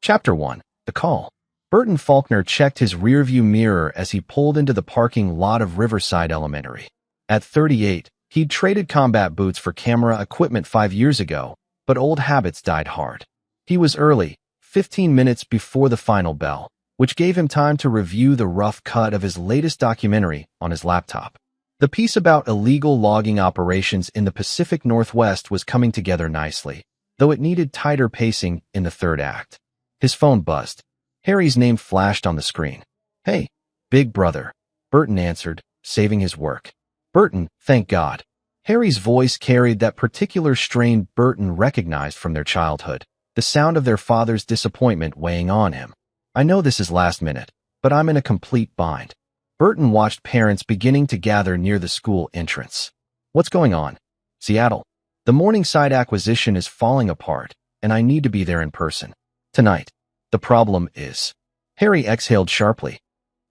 Chapter 1. The Call. Burton Faulkner checked his rearview mirror as he pulled into the parking lot of Riverside Elementary. At 38, he'd traded combat boots for camera equipment 5 years ago, but old habits died hard. He was early, 15 minutes before the final bell, which gave him time to review the rough cut of his latest documentary on his laptop. The piece about illegal logging operations in the Pacific Northwest was coming together nicely, though it needed tighter pacing in the third act. His phone buzzed. Harry's name flashed on the screen. "Hey, big brother," Burton answered, saving his work. "Burton, thank God." Harry's voice carried that particular strain Burton recognized from their childhood, the sound of their father's disappointment weighing on him. "I know this is last minute, but I'm in a complete bind." Burton watched parents beginning to gather near the school entrance. "What's going on?" "Seattle. The Morningside acquisition is falling apart, and I need to be there in person. Tonight. The problem is..." Harry exhaled sharply.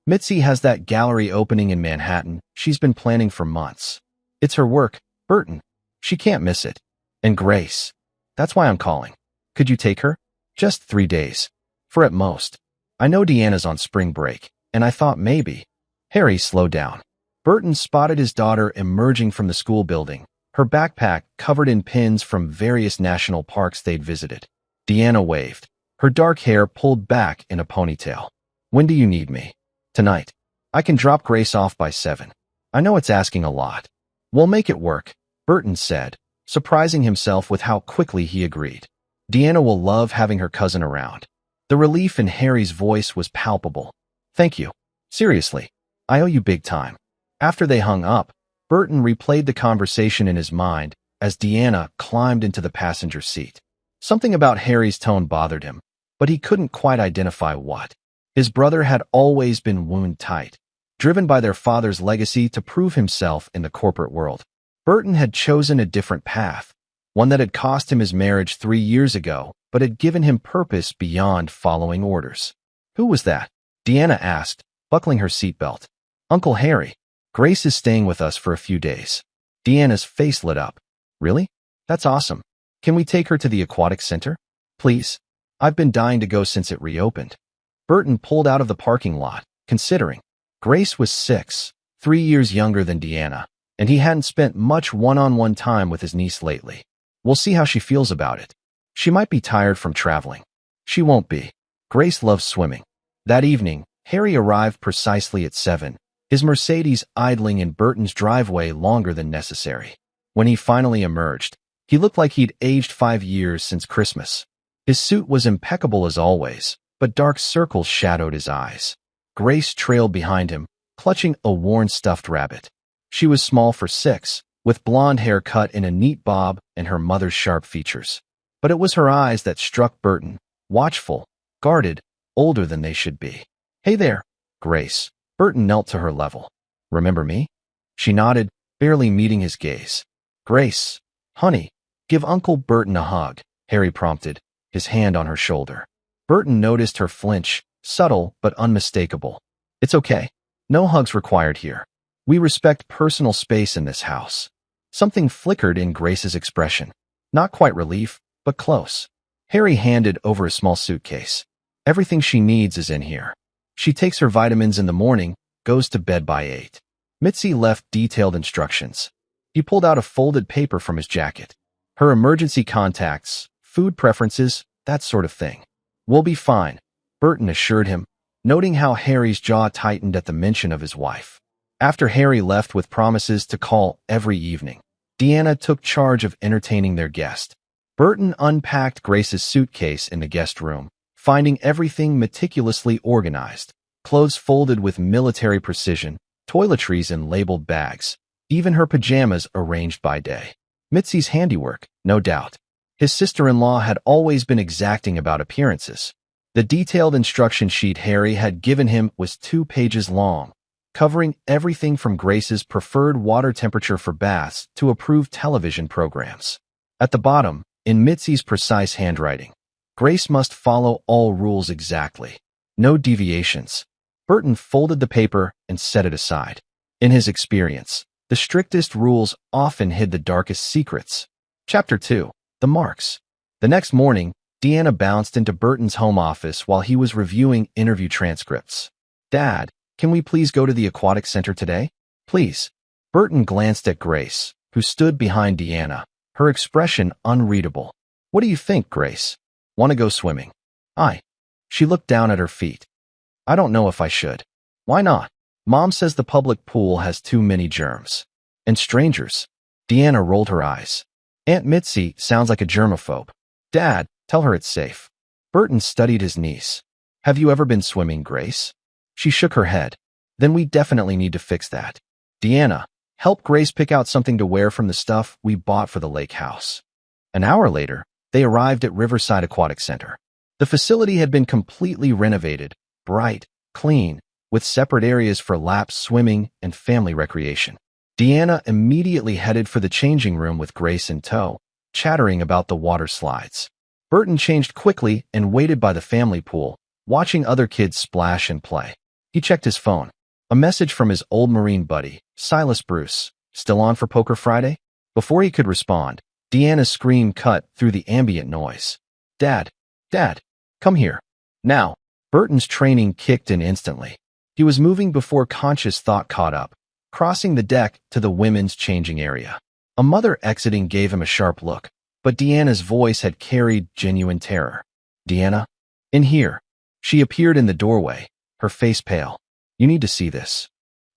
"Mitzi has that gallery opening in Manhattan she's been planning for months. It's her work, Burton. She can't miss it. And Grace. That's why I'm calling. Could you take her? Just 3 days. For at most. I know Deanna's on spring break, and I thought maybe..." Harry slowed down. Burton spotted his daughter emerging from the school building, her backpack covered in pins from various national parks they'd visited. Deanna waved, her dark hair pulled back in a ponytail. "When do you need me?" "Tonight. I can drop Grace off by 7. I know it's asking a lot." "We'll make it work," Burton said, surprising himself with how quickly he agreed. "Deanna will love having her cousin around." The relief in Harry's voice was palpable. "Thank you. Seriously, I owe you big time." After they hung up, Burton replayed the conversation in his mind as Deanna climbed into the passenger seat. Something about Harry's tone bothered him, but he couldn't quite identify what. His brother had always been wound-tight, driven by their father's legacy to prove himself in the corporate world. Burton had chosen a different path, one that had cost him his marriage 3 years ago, but had given him purpose beyond following orders. "Who was that?" Deanna asked, buckling her seatbelt. "Uncle Harry. Grace is staying with us for a few days." Deanna's face lit up. "Really? That's awesome. Can we take her to the aquatic center? Please. I've been dying to go since it reopened." Burton pulled out of the parking lot, considering. Grace was 6, 3 years younger than Deanna, and he hadn't spent much one-on-one time with his niece lately. "We'll see how she feels about it. She might be tired from traveling." "She won't be. Grace loves swimming." That evening, Harry arrived precisely at 7, his Mercedes idling in Burton's driveway longer than necessary. When he finally emerged, he looked like he'd aged 5 years since Christmas. His suit was impeccable as always, but dark circles shadowed his eyes. Grace trailed behind him, clutching a worn stuffed rabbit. She was small for 6, with blonde hair cut in a neat bob and her mother's sharp features. But it was her eyes that struck Burton, watchful, guarded, older than they should be. "Hey there, Grace." Burton knelt to her level. "Remember me?" She nodded, barely meeting his gaze. "Grace, honey, give Uncle Burton a hug," Harry prompted, his hand on her shoulder. Burton noticed her flinch, subtle but unmistakable. "It's okay. No hugs required here. We respect personal space in this house." Something flickered in Grace's expression. Not quite relief, but close. Harry handed over a small suitcase. "Everything she needs is in here. She takes her vitamins in the morning, goes to bed by 8. Mitzi left detailed instructions. He pulled out a folded paper from his jacket. "Her emergency contacts, food preferences, that sort of thing." "We'll be fine," Burton assured him, noting how Harry's jaw tightened at the mention of his wife. After Harry left with promises to call every evening, Deanna took charge of entertaining their guest. Burton unpacked Grace's suitcase in the guest room, finding everything meticulously organized, clothes folded with military precision, toiletries in labeled bags, even her pajamas arranged by day. Mitzi's handiwork, no doubt. His sister-in-law had always been exacting about appearances. The detailed instruction sheet Harry had given him was 2 pages long, covering everything from Grace's preferred water temperature for baths to approved television programs. At the bottom, in Mitzi's precise handwriting, Grace must follow all rules exactly. No deviations. Burton folded the paper and set it aside. In his experience, the strictest rules often hid the darkest secrets. Chapter 2. The Marks. The next morning, Deanna bounced into Burton's home office while he was reviewing interview transcripts. Dad, can we please go to the aquatic center today? Please. Burton glanced at Grace, who stood behind Deanna, her expression unreadable. What do you think, Grace? Want to go swimming? She looked down at her feet. I don't know if I should. Why not? Mom says the public pool has too many germs. And strangers. Deanna rolled her eyes. Aunt Mitzi sounds like a germaphobe. Dad, tell her it's safe. Burton studied his niece. Have you ever been swimming, Grace? She shook her head. Then we definitely need to fix that. Deanna, help Grace pick out something to wear from the stuff we bought for the lake house. An hour later, they arrived at Riverside Aquatic Center. The facility had been completely renovated, bright, clean, with separate areas for laps, swimming, and family recreation. Deanna immediately headed for the changing room with Grace in tow, chattering about the water slides. Burton changed quickly and waited by the family pool, watching other kids splash and play. He checked his phone. A message from his old Marine buddy, Silas Bruce. Still on for Poker Friday? Before he could respond, Deanna's scream cut through the ambient noise. Dad, come here. Now. Burton's training kicked in instantly. He was moving before conscious thought caught up, crossing the deck to the women's changing area. A mother exiting gave him a sharp look, but Deanna's voice had carried genuine terror. Deanna? In here. She appeared in the doorway, her face pale. You need to see this.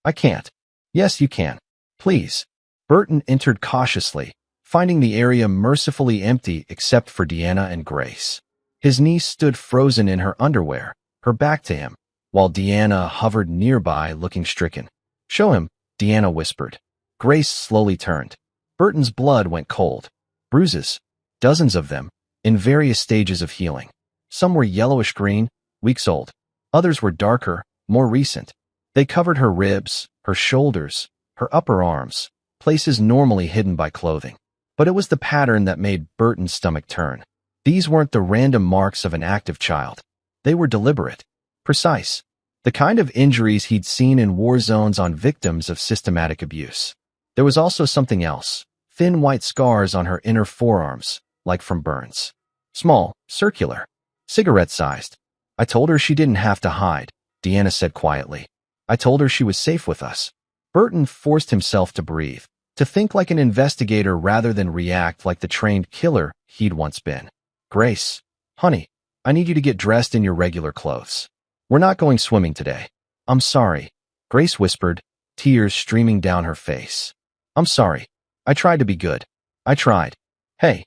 I can't. Yes, you can. Please. Burton entered cautiously, finding the area mercifully empty except for Deanna and Grace. His niece stood frozen in her underwear, her back to him, while Deanna hovered nearby looking stricken. Show him, Deanna whispered. Grace slowly turned. Burton's blood went cold. Bruises, dozens of them, in various stages of healing. Some were yellowish-green, weeks old. Others were darker, more recent. They covered her ribs, her shoulders, her upper arms, places normally hidden by clothing. But it was the pattern that made Burton's stomach turn. These weren't the random marks of an active child. They were deliberate, precise, the kind of injuries he'd seen in war zones on victims of systematic abuse. There was also something else, thin white scars on her inner forearms, like from burns. Small, circular, cigarette-sized. I told her she didn't have to hide, Deanna said quietly. I told her she was safe with us. Burton forced himself to breathe, to think like an investigator rather than react like the trained killer he'd once been. Grace, honey, I need you to get dressed in your regular clothes. We're not going swimming today. I'm sorry, Grace whispered, tears streaming down her face. I'm sorry. I tried to be good. I tried. Hey.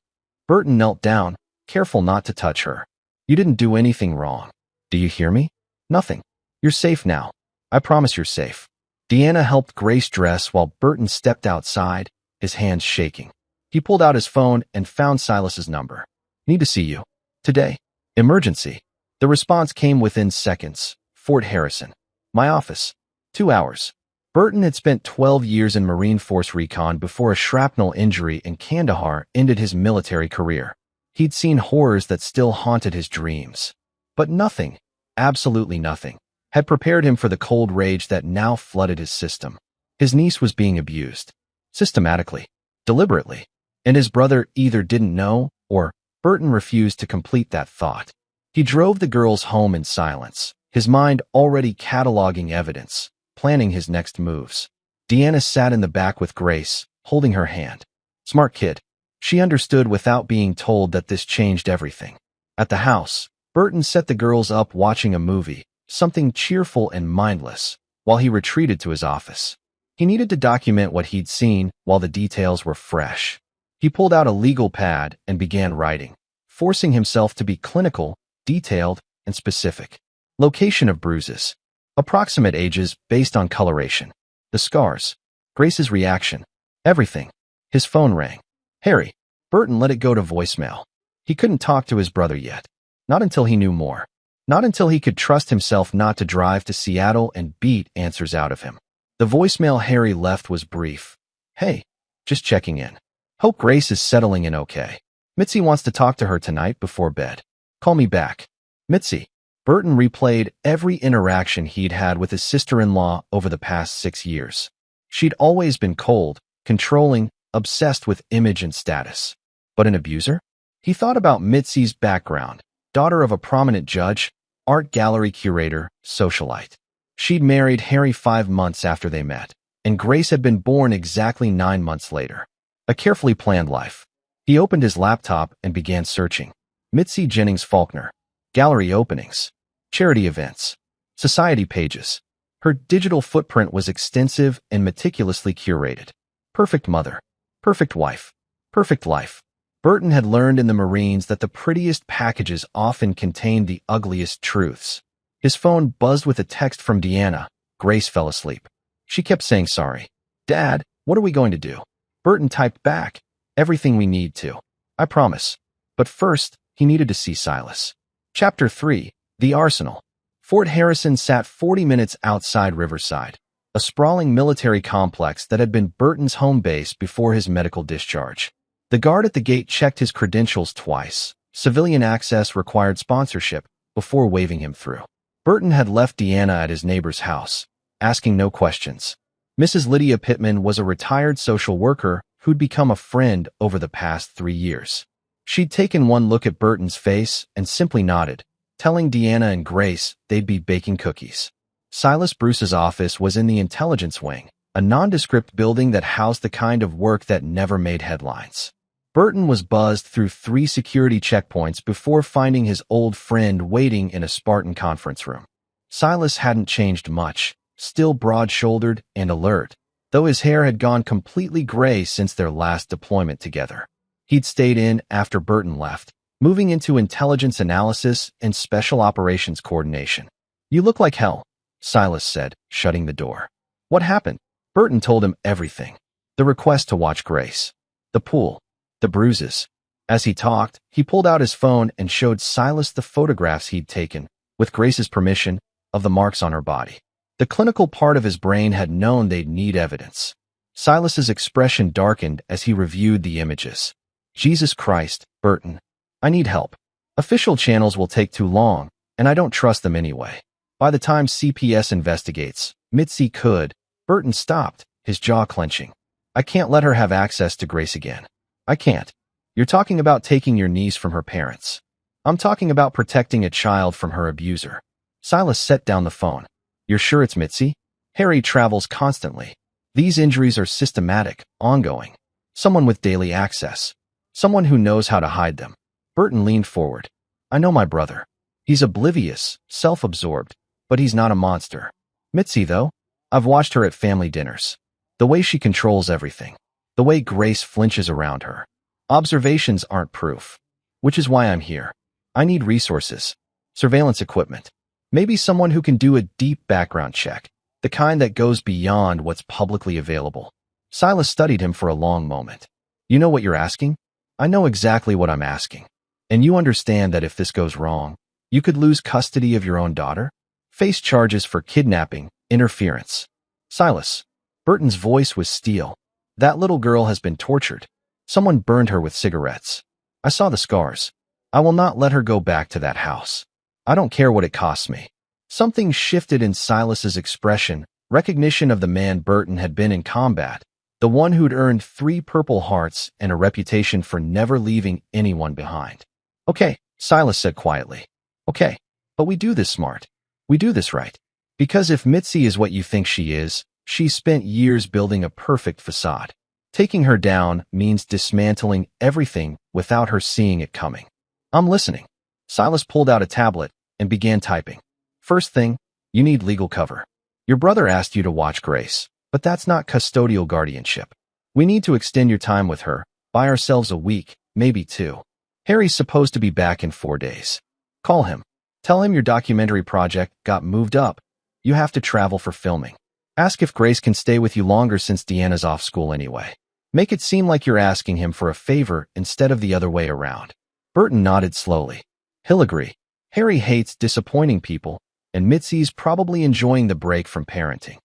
Burton knelt down, careful not to touch her. You didn't do anything wrong. Do you hear me? Nothing. You're safe now. I promise you're safe. Deanna helped Grace dress while Burton stepped outside, his hands shaking. He pulled out his phone and found Silas's number. Need to see you. Today. Emergency. The response came within seconds. Fort Harrison. My office. 2 hours. Burton had spent 12 years in Marine Force Recon before a shrapnel injury in Kandahar ended his military career. He'd seen horrors that still haunted his dreams. But nothing, absolutely nothing, had prepared him for the cold rage that now flooded his system. His niece was being abused. Systematically. Deliberately. And his brother either didn't know, or Burton refused to complete that thought. He drove the girls home in silence, his mind already cataloging evidence, planning his next moves. Deanna sat in the back with Grace, holding her hand. Smart kid. She understood without being told that this changed everything. At the house, Burton set the girls up watching a movie, something cheerful and mindless, while he retreated to his office. He needed to document what he'd seen while the details were fresh. He pulled out a legal pad and began writing, forcing himself to be clinical, detailed, and specific. Location of bruises. Approximate ages based on coloration. The scars. Grace's reaction. Everything. His phone rang. Harry. Burton let it go to voicemail. He couldn't talk to his brother yet. Not until he knew more. Not until he could trust himself not to drive to Seattle and beat answers out of him. The voicemail Harry left was brief. Hey. Just checking in. Hope Grace is settling in okay. Mitzi wants to talk to her tonight before bed. Call me back. Mitzi. Burton replayed every interaction he'd had with his sister-in-law over the past 6 years. She'd always been cold, controlling, obsessed with image and status. But an abuser? He thought about Mitzi's background: daughter of a prominent judge, art gallery curator, socialite. She'd married Harry 5 months after they met, and Grace had been born exactly 9 months later. A carefully planned life. He opened his laptop and began searching. Mitzi Jennings Faulkner. Gallery openings. Charity events. Society pages. Her digital footprint was extensive and meticulously curated. Perfect mother. Perfect wife. Perfect life. Burton had learned in the Marines that the prettiest packages often contained the ugliest truths. His phone buzzed with a text from Deanna. Grace fell asleep. She kept saying sorry. Dad, what are we going to do? Burton typed back. Everything we need to. I promise. But first, he needed to see Silas. Chapter 3. The Arsenal. Fort Harrison sat 40 minutes outside Riverside, a sprawling military complex that had been Burton's home base before his medical discharge. The guard at the gate checked his credentials twice. Civilian access required sponsorship before waving him through. Burton had left Deanna at his neighbor's house, asking no questions. Mrs. Lydia Pittman was a retired social worker who'd become a friend over the past 3 years. She'd taken one look at Burton's face and simply nodded, telling Deanna and Grace they'd be baking cookies. Silas Bruce's office was in the intelligence wing, a nondescript building that housed the kind of work that never made headlines. Burton was buzzed through 3 security checkpoints before finding his old friend waiting in a Spartan conference room. Silas hadn't changed much, still broad-shouldered and alert, though his hair had gone completely gray since their last deployment together. He'd stayed in after Burton left, moving into intelligence analysis and special operations coordination. You look like hell, Silas said, shutting the door. What happened? Burton told him everything. The request to watch Grace. The pool. The bruises. As he talked, he pulled out his phone and showed Silas the photographs he'd taken, with Grace's permission, of the marks on her body. The clinical part of his brain had known they'd need evidence. Silas's expression darkened as he reviewed the images. Jesus Christ, Burton. I need help. Official channels will take too long, and I don't trust them anyway. By the time CPS investigates, Mitzi could. Burton stopped, his jaw clenching. I can't let her have access to Grace again. I can't. You're talking about taking your niece from her parents. I'm talking about protecting a child from her abuser. Silas set down the phone. You're sure it's Mitzi? Harry travels constantly. These injuries are systematic, ongoing. Someone with daily access. Someone who knows how to hide them. Burton leaned forward. I know my brother. He's oblivious, self-absorbed, but he's not a monster. Mitzi, though? I've watched her at family dinners. The way she controls everything. The way Grace flinches around her. Observations aren't proof. Which is why I'm here. I need resources. Surveillance equipment. Maybe someone who can do a deep background check. The kind that goes beyond what's publicly available. Silas studied him for a long moment. You know what you're asking? I know exactly what I'm asking. And you understand that if this goes wrong, you could lose custody of your own daughter? Face charges for kidnapping, interference. Silas. Burton's voice was steel. That little girl has been tortured. Someone burned her with cigarettes. I saw the scars. I will not let her go back to that house. I don't care what it costs me. Something shifted in Silas's expression, recognition of the man Burton had been in combat, the one who'd earned 3 Purple Hearts and a reputation for never leaving anyone behind. Okay, Silas said quietly. Okay, but we do this smart. We do this right. Because if Mitzi is what you think she is, she's spent years building a perfect facade. Taking her down means dismantling everything without her seeing it coming. I'm listening. Silas pulled out a tablet and began typing. First thing, you need legal cover. Your brother asked you to watch Grace, but that's not custodial guardianship. We need to extend your time with her, buy ourselves a week, maybe 2. Harry's supposed to be back in 4 days. Call him. Tell him your documentary project got moved up. You have to travel for filming. Ask if Grace can stay with you longer since Deanna's off school anyway. Make it seem like you're asking him for a favor instead of the other way around. Burton nodded slowly. He'll agree. Harry hates disappointing people, and Mitzi's probably enjoying the break from parenting.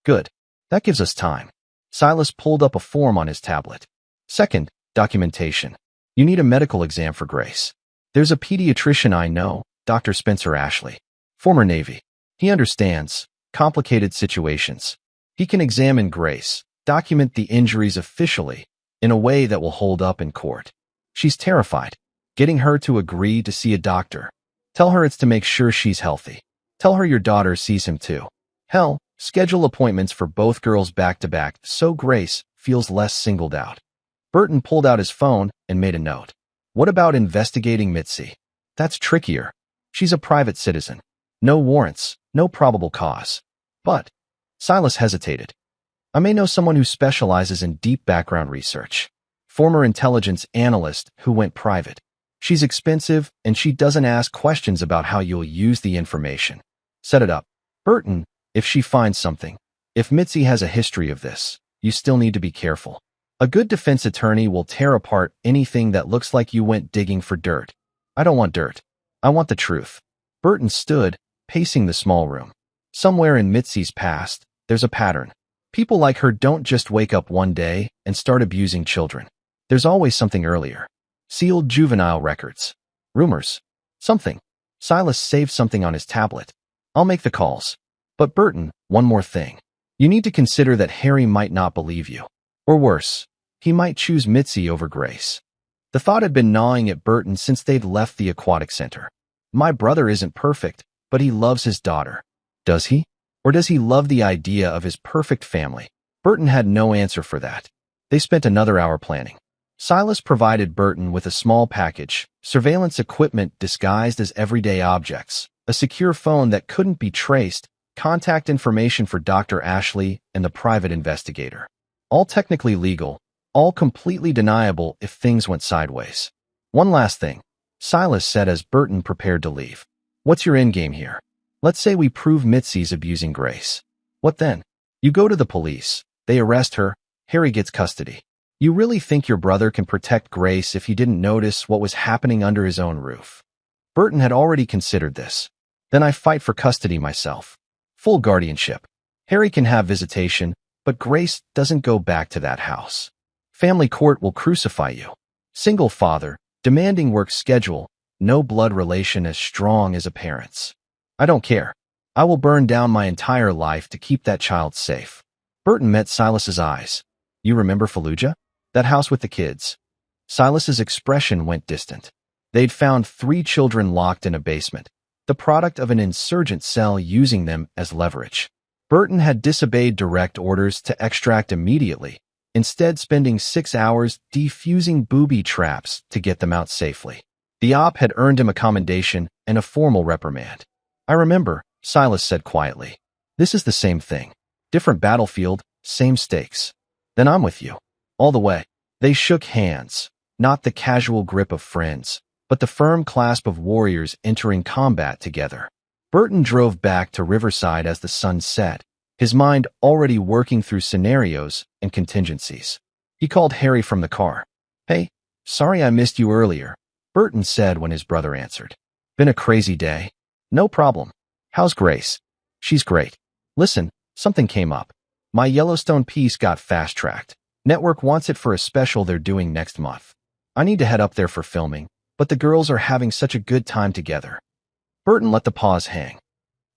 Good. That gives us time. Silas pulled up a form on his tablet. Second, documentation. You need a medical exam for Grace. There's a pediatrician I know, Dr. Spencer Ashley. Former Navy. He understands complicated situations. He can examine Grace, document the injuries officially, in a way that will hold up in court. She's terrified. Getting her to agree to see a doctor. Tell her it's to make sure she's healthy. Tell her your daughter sees him too. Hell, schedule appointments for both girls back to back so Grace feels less singled out. Burton pulled out his phone and made a note. What about investigating Mitzi? That's trickier. She's a private citizen. No warrants, no probable cause. But Silas hesitated. I may know someone who specializes in deep background research. Former intelligence analyst who went private. She's expensive and she doesn't ask questions about how you'll use the information. Set it up. Burton, if she finds something, if Mitzi has a history of this, you still need to be careful. A good defense attorney will tear apart anything that looks like you went digging for dirt. I don't want dirt. I want the truth. Burton stood, pacing the small room. Somewhere in Mitzi's past, there's a pattern. People like her don't just wake up one day and start abusing children. There's always something earlier. Sealed juvenile records. Rumors. Something. Silas saved something on his tablet. I'll make the calls. But Burton, one more thing. You need to consider that Harry might not believe you. Or worse, he might choose Mitzi over Grace. The thought had been gnawing at Burton since they'd left the aquatic center. My brother isn't perfect, but he loves his daughter. Does he? Or does he love the idea of his perfect family? Burton had no answer for that. They spent another hour planning. Silas provided Burton with a small package, surveillance equipment disguised as everyday objects, a secure phone that couldn't be traced, contact information for Dr. Ashley and the private investigator. All technically legal, all completely deniable if things went sideways. One last thing, Silas said as Burton prepared to leave. What's your endgame here? Let's say we prove Mitzi's abusing Grace. What then? You go to the police, they arrest her, Harry gets custody. You really think your brother can protect Grace if he didn't notice what was happening under his own roof? Burton had already considered this. Then I fight for custody myself. Full guardianship. Harry can have visitation, but Grace doesn't go back to that house. Family court will crucify you. Single father, demanding work schedule, no blood relation as strong as a parent's. I don't care. I will burn down my entire life to keep that child safe. Burton met Silas's eyes. You remember Fallujah? That house with the kids. Silas's expression went distant. They'd found 3 children locked in a basement, the product of an insurgent cell using them as leverage. Burton had disobeyed direct orders to extract immediately, instead spending 6 hours defusing booby traps to get them out safely. The op had earned him a commendation and a formal reprimand. I remember, Silas said quietly. This is the same thing. Different battlefield, same stakes. Then I'm with you. All the way. They shook hands, not the casual grip of friends, but the firm clasp of warriors entering combat together. Burton drove back to Riverside as the sun set, his mind already working through scenarios and contingencies. He called Harry from the car. Hey, sorry I missed you earlier, Burton said when his brother answered. Been a crazy day. No problem. How's Grace? She's great. Listen, something came up. My Yellowstone piece got fast-tracked. Network wants it for a special they're doing next month. I need to head up there for filming, but the girls are having such a good time together. Burton let the pause hang.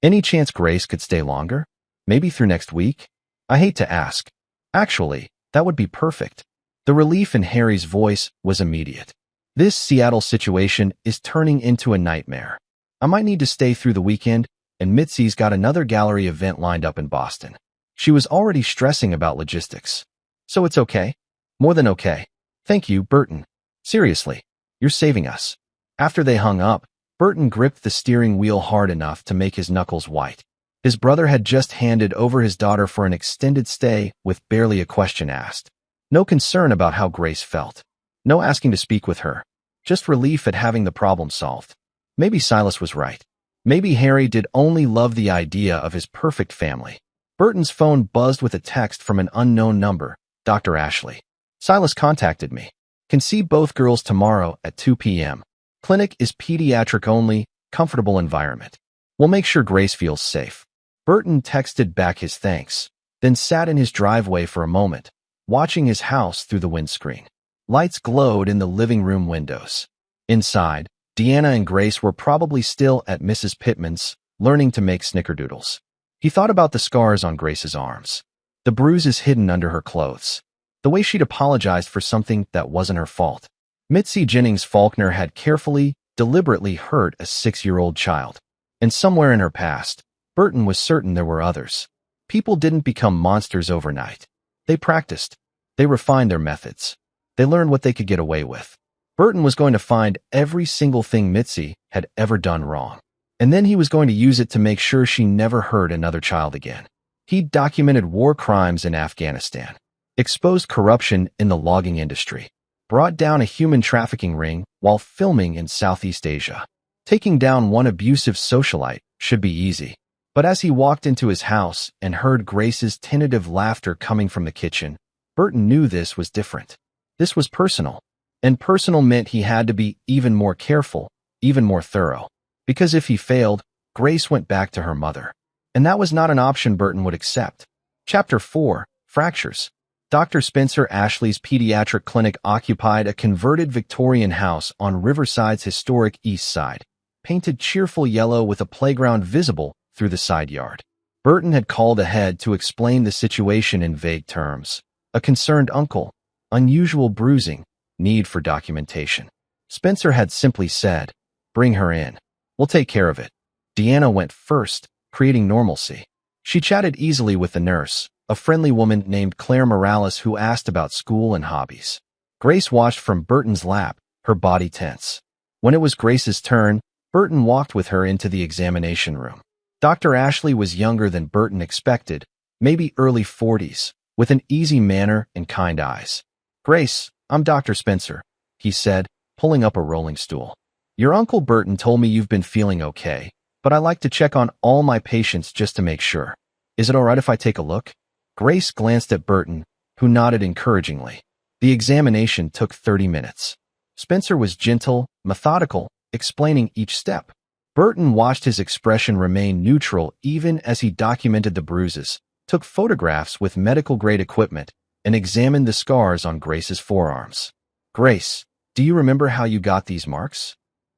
Any chance Grace could stay longer? Maybe through next week? I hate to ask. Actually, that would be perfect. The relief in Harry's voice was immediate. This Seattle situation is turning into a nightmare. I might need to stay through the weekend, and Mitzi's got another gallery event lined up in Boston. She was already stressing about logistics. So it's okay? More than okay. Thank you, Burton. Seriously, you're saving us. After they hung up, Burton gripped the steering wheel hard enough to make his knuckles white. His brother had just handed over his daughter for an extended stay with barely a question asked. No concern about how Grace felt. No asking to speak with her. Just relief at having the problem solved. Maybe Silas was right. Maybe Harry did only love the idea of his perfect family. Burton's phone buzzed with a text from an unknown number. Dr. Ashley. Silas contacted me. Can see both girls tomorrow at 2 p.m. Clinic is pediatric only, comfortable environment. We'll make sure Grace feels safe. Burton texted back his thanks, then sat in his driveway for a moment, watching his house through the windscreen. Lights glowed in the living room windows. Inside, Deanna and Grace were probably still at Mrs. Pittman's, learning to make snickerdoodles. He thought about the scars on Grace's arms, the bruises hidden under her clothes, the way she'd apologized for something that wasn't her fault. Mitzi Jennings Faulkner had carefully, deliberately hurt a 6-year-old child. And somewhere in her past, Burton was certain there were others. People didn't become monsters overnight. They practiced. They refined their methods. They learned what they could get away with. Burton was going to find every single thing Mitzi had ever done wrong. And then he was going to use it to make sure she never hurt another child again. He documented war crimes in Afghanistan, exposed corruption in the logging industry, brought down a human trafficking ring while filming in Southeast Asia. Taking down one abusive socialite should be easy. But as he walked into his house and heard Grace's tentative laughter coming from the kitchen, Burton knew this was different. This was personal. And personal meant he had to be even more careful, even more thorough. Because if he failed, Grace went back to her mother. And that was not an option Burton would accept. Chapter 4, Fractures. Dr. Spencer Ashley's pediatric clinic occupied a converted Victorian house on Riverside's historic east side, painted cheerful yellow with a playground visible through the side yard. Burton had called ahead to explain the situation in vague terms. A concerned uncle, unusual bruising, need for documentation. Spencer had simply said, "Bring her in. We'll take care of it." Deanna went first, creating normalcy. She chatted easily with the nurse, a friendly woman named Claire Morales who asked about school and hobbies. Grace watched from Burton's lap, her body tense. When it was Grace's turn, Burton walked with her into the examination room. Dr. Ashley was younger than Burton expected, maybe early 40s, with an easy manner and kind eyes. "Grace, I'm Dr. Spencer," he said, pulling up a rolling stool. "Your Uncle Burton told me you've been feeling okay, but I like to check on all my patients just to make sure. Is it all right if I take a look?" Grace glanced at Burton, who nodded encouragingly. The examination took 30 minutes. Spencer was gentle, methodical, explaining each step. Burton watched his expression remain neutral even as he documented the bruises, took photographs with medical-grade equipment, and examined the scars on Grace's forearms. "Grace, do you remember how you got these marks?"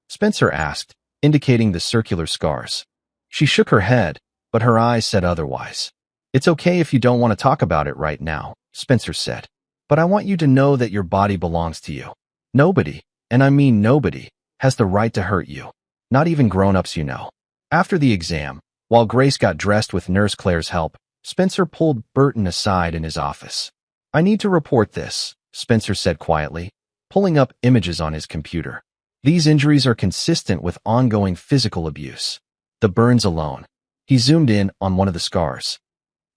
Spencer asked, indicating the circular scars. She shook her head, but her eyes said otherwise. "It's okay if you don't want to talk about it right now," Spencer said. "But I want you to know that your body belongs to you. Nobody, and I mean nobody, has the right to hurt you. Not even grown-ups you know." After the exam, while Grace got dressed with Nurse Claire's help, Spencer pulled Burton aside in his office. "I need to report this," Spencer said quietly, pulling up images on his computer. "These injuries are consistent with ongoing physical abuse. The burns alone." He zoomed in on one of the scars.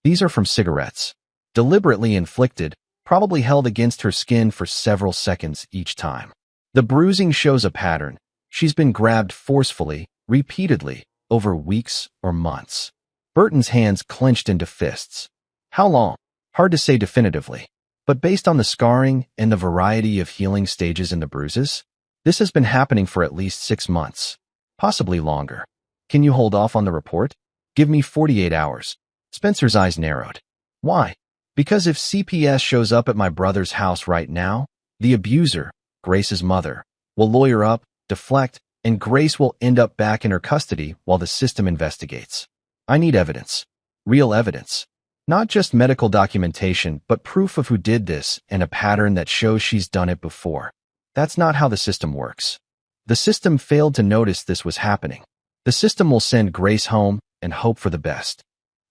"These are from cigarettes. Deliberately inflicted, probably held against her skin for several seconds each time. The bruising shows a pattern. She's been grabbed forcefully, repeatedly, over weeks or months." Burton's hands clenched into fists. How long? Hard to say definitively. But based on the scarring and the variety of healing stages in the bruises, this has been happening for at least 6 months. Possibly longer. "Can you hold off on the report? Give me 48 hours. Spencer's eyes narrowed. "Why?" "Because if CPS shows up at my brother's house right now, the abuser, Grace's mother, will lawyer up, deflect, and Grace will end up back in her custody while the system investigates. I need evidence. Real evidence. Not just medical documentation, but proof of who did this and a pattern that shows she's done it before. That's not how the system works. The system failed to notice this was happening. The system will send Grace home and hope for the best."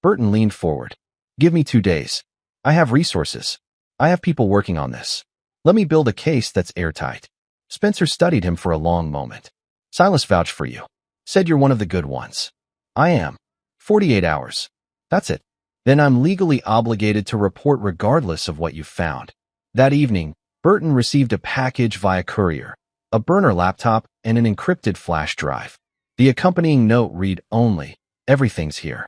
Burton leaned forward. "Give me 2 days. I have resources. I have people working on this. Let me build a case that's airtight." Spencer studied him for a long moment. "Silas vouched for you. Said you're one of the good ones." "I am. 48 hours. That's it. Then I'm legally obligated to report regardless of what you've found." That evening, Burton received a package via courier, a burner laptop, and an encrypted flash drive. The accompanying note read only, "Everything's here."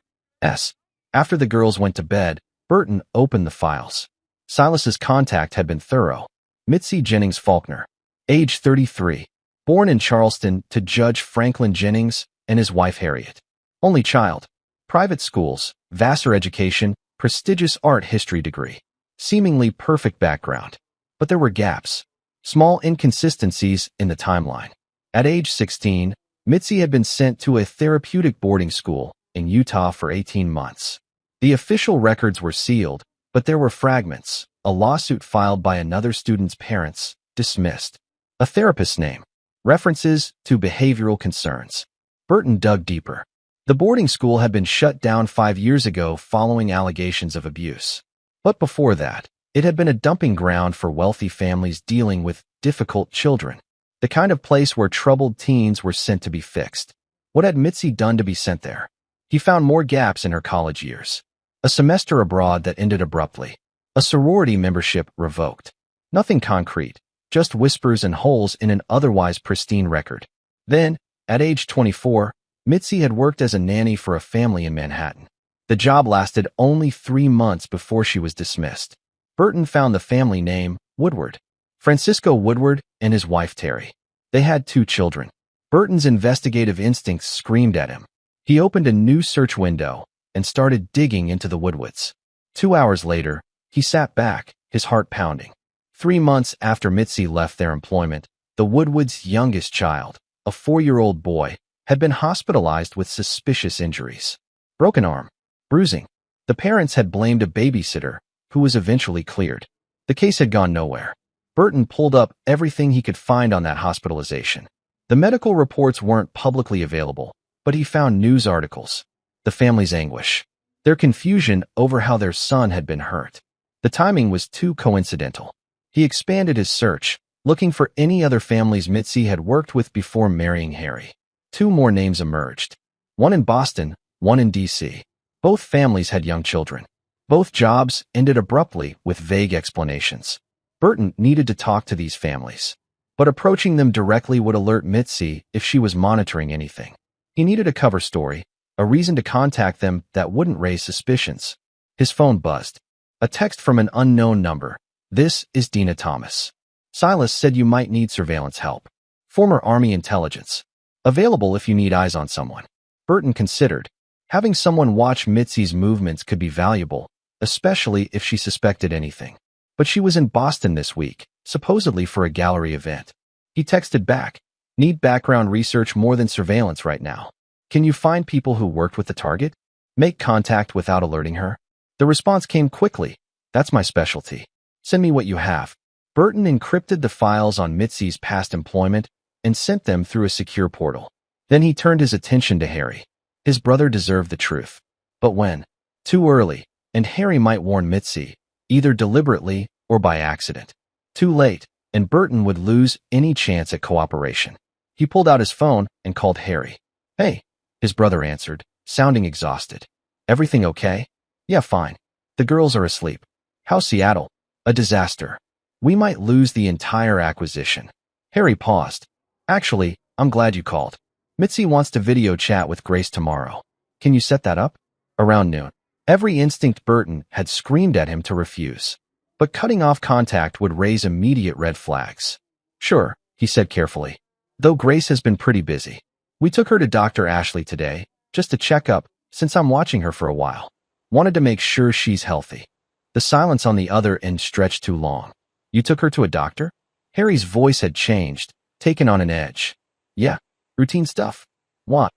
After the girls went to bed, Burton opened the files. Silas's contact had been thorough. Mitzi Jennings Faulkner, age 33, born in Charleston to Judge Franklin Jennings and his wife Harriet. Only child. Private schools, Vassar education, prestigious art history degree. Seemingly perfect background. But there were gaps. Small inconsistencies in the timeline. At age 16, Mitzi had been sent to a therapeutic boarding school in Utah for 18 months. The official records were sealed, but there were fragments. A lawsuit filed by another student's parents, dismissed. A therapist's name. References to behavioral concerns. Burton dug deeper. The boarding school had been shut down 5 years ago following allegations of abuse. But before that, it had been a dumping ground for wealthy families dealing with difficult children. The kind of place where troubled teens were sent to be fixed. What had Mitzi done to be sent there? He found more gaps in her college years. A semester abroad that ended abruptly. A sorority membership revoked. Nothing concrete, just whispers and holes in an otherwise pristine record. Then, at age 24, Mitzi had worked as a nanny for a family in Manhattan. The job lasted only 3 months before she was dismissed. Burton found the family name, Woodward. Francisco Woodward and his wife Terry. They had 2 children. Burton's investigative instincts screamed at him. He opened a new search window and started digging into the Woodwards. 2 hours later, he sat back, his heart pounding. 3 months after Mitzi left their employment, the Woodwards' youngest child, a 4-year-old boy, had been hospitalized with suspicious injuries. Broken arm, bruising. The parents had blamed a babysitter, who was eventually cleared. The case had gone nowhere. Burton pulled up everything he could find on that hospitalization. The medical reports weren't publicly available, but he found news articles. The family's anguish. Their confusion over how their son had been hurt. The timing was too coincidental. He expanded his search, looking for any other families Mitzi had worked with before marrying Harry. 2 more names emerged. One in Boston, one in D.C. Both families had young children. Both jobs ended abruptly with vague explanations. Burton needed to talk to these families. But approaching them directly would alert Mitzi if she was monitoring anything. He needed a cover story, a reason to contact them that wouldn't raise suspicions. His phone buzzed. A text from an unknown number. "This is Dina Thomas. Silas said you might need surveillance help. Former Army intelligence. Available if you need eyes on someone." Burton considered. Having someone watch Mitzi's movements could be valuable, especially if she suspected anything. But she was in Boston this week, supposedly for a gallery event. He texted back. "Need background research more than surveillance right now. Can you find people who worked with the target? Make contact without alerting her?" The response came quickly. "That's my specialty. Send me what you have." Burton encrypted the files on Mitzi's past employment and sent them through a secure portal. Then he turned his attention to Harry. His brother deserved the truth. But when? Too early, and Harry might warn Mitzi, either deliberately or by accident. Too late, and Burton would lose any chance at cooperation. He pulled out his phone and called Harry. "Hey," his brother answered, sounding exhausted. "Everything okay?" "Yeah, fine. The girls are asleep." "How's Seattle?" "A disaster. We might lose the entire acquisition." Harry paused. "Actually, I'm glad you called. Mitzi wants to video chat with Grace tomorrow. Can you set that up?" Around noon. Every instinct Burton had screamed at him to refuse. But cutting off contact would raise immediate red flags. "Sure," he said carefully. "Though Grace has been pretty busy. We took her to Dr. Ashley today, just to check up, since I'm watching her for a while. Wanted to make sure she's healthy." The silence on the other end stretched too long. "You took her to a doctor?" Harry's voice had changed, taken on an edge. "Yeah, routine stuff." "What?"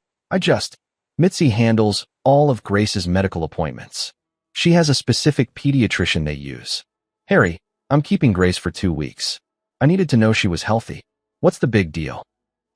Mitzi handles all of Grace's medical appointments. She has a specific pediatrician they use." "Harry, I'm keeping Grace for 2 weeks. I needed to know she was healthy. What's the big deal?"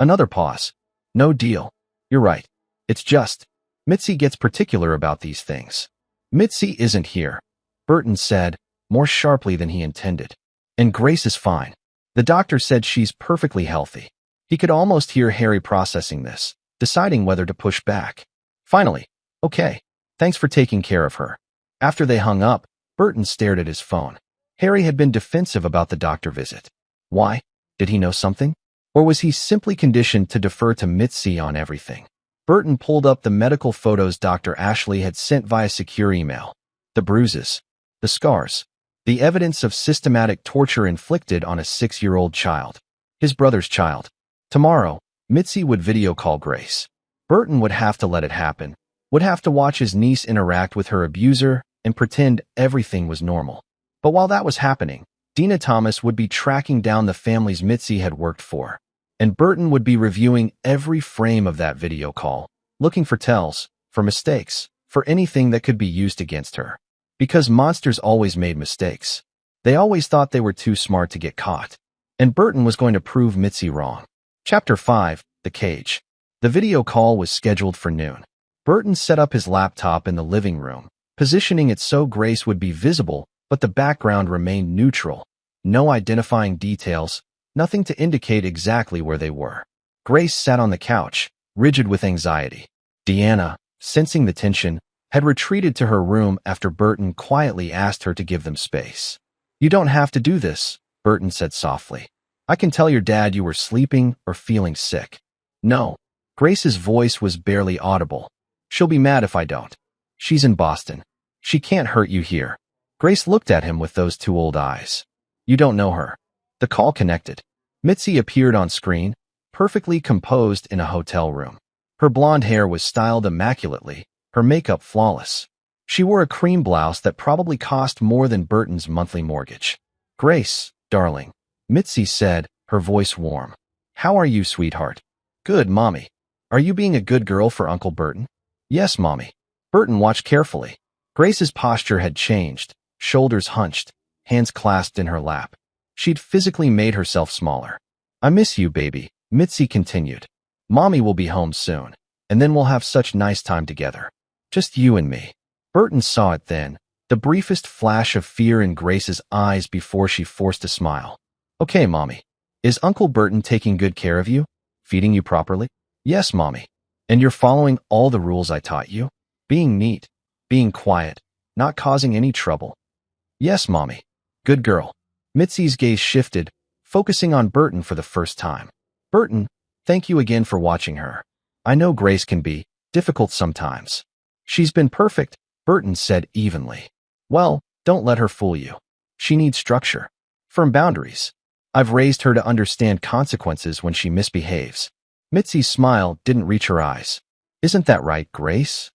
Another pause. "No deal. You're right. It's just, Mitzi gets particular about these things." "Mitzi isn't here," Burton said, more sharply than he intended. "And Grace is fine. The doctor said she's perfectly healthy." He could almost hear Harry processing this, deciding whether to push back. Finally, "Okay. Thanks for taking care of her." After they hung up, Burton stared at his phone. Harry had been defensive about the doctor visit. Why? Did he know something? Or was he simply conditioned to defer to Mitzi on everything? Burton pulled up the medical photos Dr. Ashley had sent via secure email. The bruises. The scars. The evidence of systematic torture inflicted on a 6-year-old child. His brother's child. Tomorrow, Mitzi would video call Grace. Burton would have to let it happen. Would have to watch his niece interact with her abuser and pretend everything was normal. But while that was happening, Dina Thomas would be tracking down the families Mitzi had worked for. And Burton would be reviewing every frame of that video call, looking for tells, for mistakes, for anything that could be used against her. Because monsters always made mistakes. They always thought they were too smart to get caught. And Burton was going to prove Mitzi wrong. Chapter 5, The Cage. The video call was scheduled for noon. Burton set up his laptop in the living room, positioning it so Grace would be visible, but the background remained neutral. No identifying details, nothing to indicate exactly where they were. Grace sat on the couch, rigid with anxiety. Deanna, sensing the tension, had retreated to her room after Burton quietly asked her to give them space. "You don't have to do this," Burton said softly. "I can tell your dad you were sleeping or feeling sick." "No." Grace's voice was barely audible. "She'll be mad if I don't. She's in Boston. She can't hurt you here." Grace looked at him with those two old eyes. "You don't know her." The call connected. Mitzi appeared on screen, perfectly composed in a hotel room. Her blonde hair was styled immaculately, her makeup flawless. She wore a cream blouse that probably cost more than Burton's monthly mortgage. "Grace, darling," Mitzi said, her voice warm. "How are you, sweetheart?" "Good, Mommy." "Are you being a good girl for Uncle Burton?" "Yes, Mommy." Burton watched carefully. Grace's posture had changed, shoulders hunched, hands clasped in her lap. She'd physically made herself smaller. "I miss you, baby," Mitzi continued. "Mommy will be home soon, and then we'll have such nice time together. Just you and me." Burton saw it then, the briefest flash of fear in Grace's eyes before she forced a smile. "Okay, Mommy. Is Uncle Burton taking good care of you? Feeding you properly?" "Yes, Mommy." "And you're following all the rules I taught you? Being neat, being quiet, not causing any trouble?" "Yes, Mommy." "Good girl." Mitzi's gaze shifted, focusing on Burton for the first time. "Burton, thank you again for watching her. I know Grace can be difficult sometimes." "She's been perfect," Burton said evenly. "Well, don't let her fool you. She needs structure. Firm boundaries. I've raised her to understand consequences when she misbehaves." Mitzi's smile didn't reach her eyes. "Isn't that right, Grace?"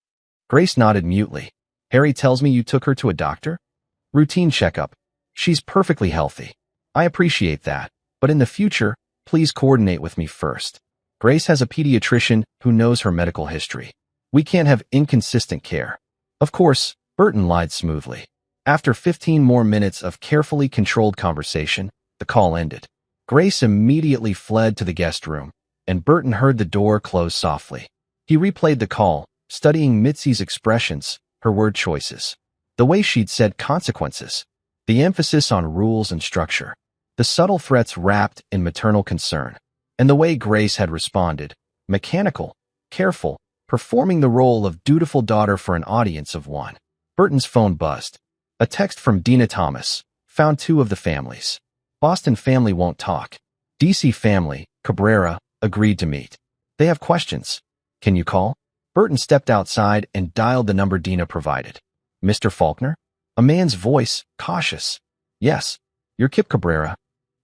Grace nodded mutely. "Harry tells me you took her to a doctor?" "Routine checkup. She's perfectly healthy." "I appreciate that, but in the future, please coordinate with me first. Grace has a pediatrician who knows her medical history. We can't have inconsistent care." "Of course," Burton lied smoothly. After 15 more minutes of carefully controlled conversation, the call ended. Grace immediately fled to the guest room, and Burton heard the door close softly. He replayed the call, studying Mitzi's expressions, her word choices. The way she'd said consequences, the emphasis on rules and structure, the subtle threats wrapped in maternal concern, and the way Grace had responded, mechanical, careful, performing the role of dutiful daughter for an audience of one. Burton's phone buzzed. A text from Dina Thomas. "Found two of the families. Boston family won't talk. DC family, Cabrera, agreed to meet. They have questions. Can you call?" Burton stepped outside and dialed the number Dina provided. "Mr. Faulkner?" A man's voice, cautious. "Yes. You're Kip Cabrera?"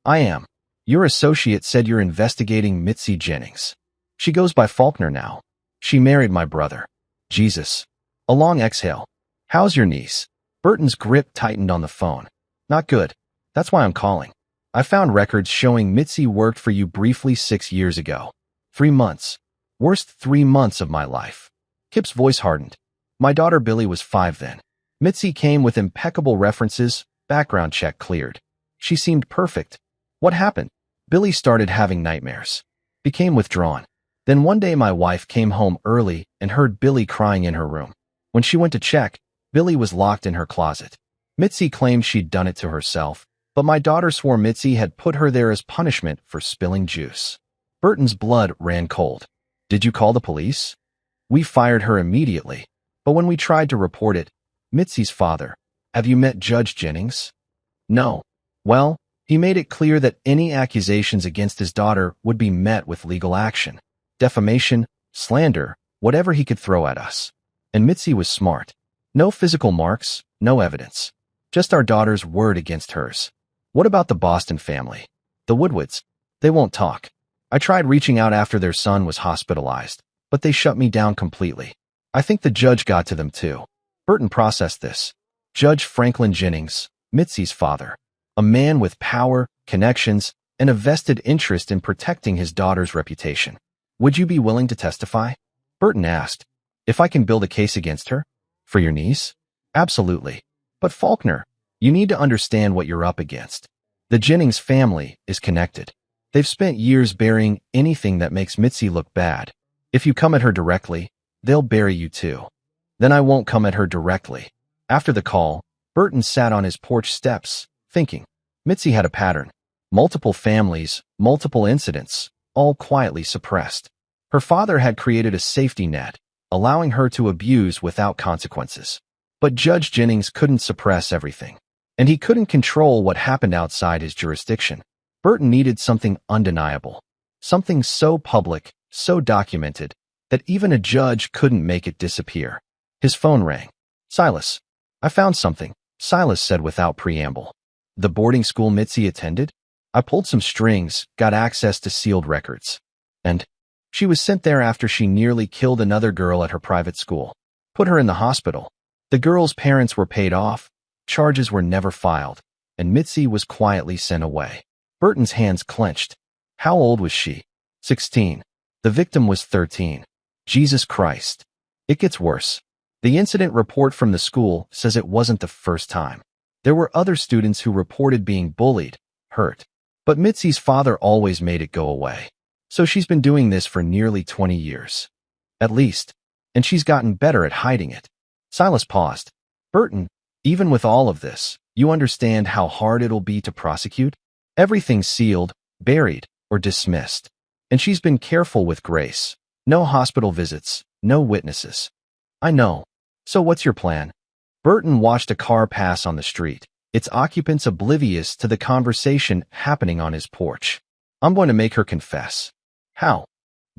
"I am. Your associate said you're investigating Mitzi Jennings. She goes by Faulkner now. She married my brother." "Jesus." A long exhale. "How's your niece?" Burton's grip tightened on the phone. "Not good. That's why I'm calling. I found records showing Mitzi worked for you briefly 6 years ago. 3 months. Worst 3 months of my life." Kip's voice hardened. "My daughter Billy was 5 then. Mitzi came with impeccable references, background check cleared. She seemed perfect. What happened? Billy started having nightmares. Became withdrawn. Then one day my wife came home early and heard Billy crying in her room. When she went to check, Billy was locked in her closet. Mitzi claimed she'd done it to herself, but my daughter swore Mitzi had put her there as punishment for spilling juice." Burton's blood ran cold. "Did you call the police?" "We fired her immediately, but when we tried to report it, Mitzi's father." "Have you met Judge Jennings?" "No." "Well, he made it clear that any accusations against his daughter would be met with legal action. Defamation, slander, whatever he could throw at us. And Mitzi was smart. No physical marks, no evidence. Just our daughter's word against hers." "What about the Boston family?" "The Woodwards. They won't talk. I tried reaching out after their son was hospitalized, but they shut me down completely. I think the judge got to them too." Burton processed this. Judge Franklin Jennings, Mitzi's father. A man with power, connections, and a vested interest in protecting his daughter's reputation. "Would you be willing to testify?" Burton asked. "If I can build a case against her? For your niece?" "Absolutely. But Faulkner, you need to understand what you're up against. The Jennings family is connected. They've spent years burying anything that makes Mitzi look bad. If you come at her directly, they'll bury you too. Then I won't come at her directly. After the call, Burton sat on his porch steps, thinking. Mitzi had a pattern. Multiple families, multiple incidents, all quietly suppressed. Her father had created a safety net, allowing her to abuse without consequences. But Judge Jennings couldn't suppress everything. And he couldn't control what happened outside his jurisdiction. Burton needed something undeniable. Something so public, so documented, that even a judge couldn't make it disappear. His phone rang. Silas. I found something, Silas said without preamble. The boarding school Mitzi attended? I pulled some strings, got access to sealed records. And she was sent there after she nearly killed another girl at her private school. Put her in the hospital. The girl's parents were paid off, charges were never filed, and Mitzi was quietly sent away. Burton's hands clenched. How old was she? 16. The victim was 13. Jesus Christ. It gets worse. The incident report from the school says it wasn't the first time. There were other students who reported being bullied, hurt. But Mitzi's father always made it go away. So she's been doing this for nearly 20 years. At least. And she's gotten better at hiding it. Silas paused. Burton, even with all of this, you understand how hard it'll be to prosecute? Everything's sealed, buried, or dismissed. And she's been careful with Grace. No hospital visits, no witnesses. I know. So what's your plan? Burton watched a car pass on the street, its occupants oblivious to the conversation happening on his porch. I'm going to make her confess. How?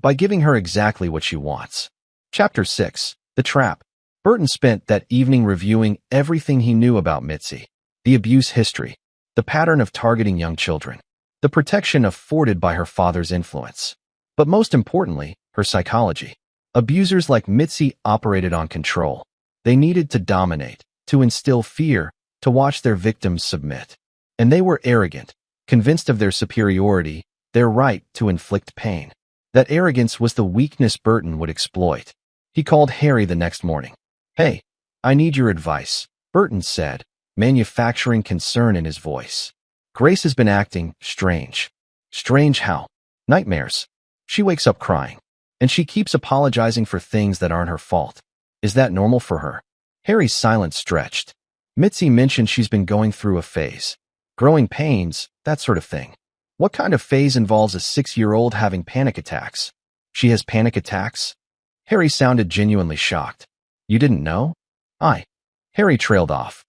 By giving her exactly what she wants. Chapter 6. The Trap. Burton spent that evening reviewing everything he knew about Mitzi. The abuse history. The pattern of targeting young children. The protection afforded by her father's influence. But most importantly, her psychology. Abusers like Mitzi operated on control. They needed to dominate, to instill fear, to watch their victims submit. And they were arrogant, convinced of their superiority, their right to inflict pain. That arrogance was the weakness Burton would exploit. He called Harry the next morning. Hey, I need your advice, Burton said, manufacturing concern in his voice. Grace has been acting strange. Strange how? Nightmares. She wakes up crying. And she keeps apologizing for things that aren't her fault. Is that normal for her? Harry's silence stretched. Mitzi mentioned she's been going through a phase. Growing pains, that sort of thing. What kind of phase involves a 6-year-old having panic attacks? She has panic attacks? Harry sounded genuinely shocked. You didn't know? Harry trailed off.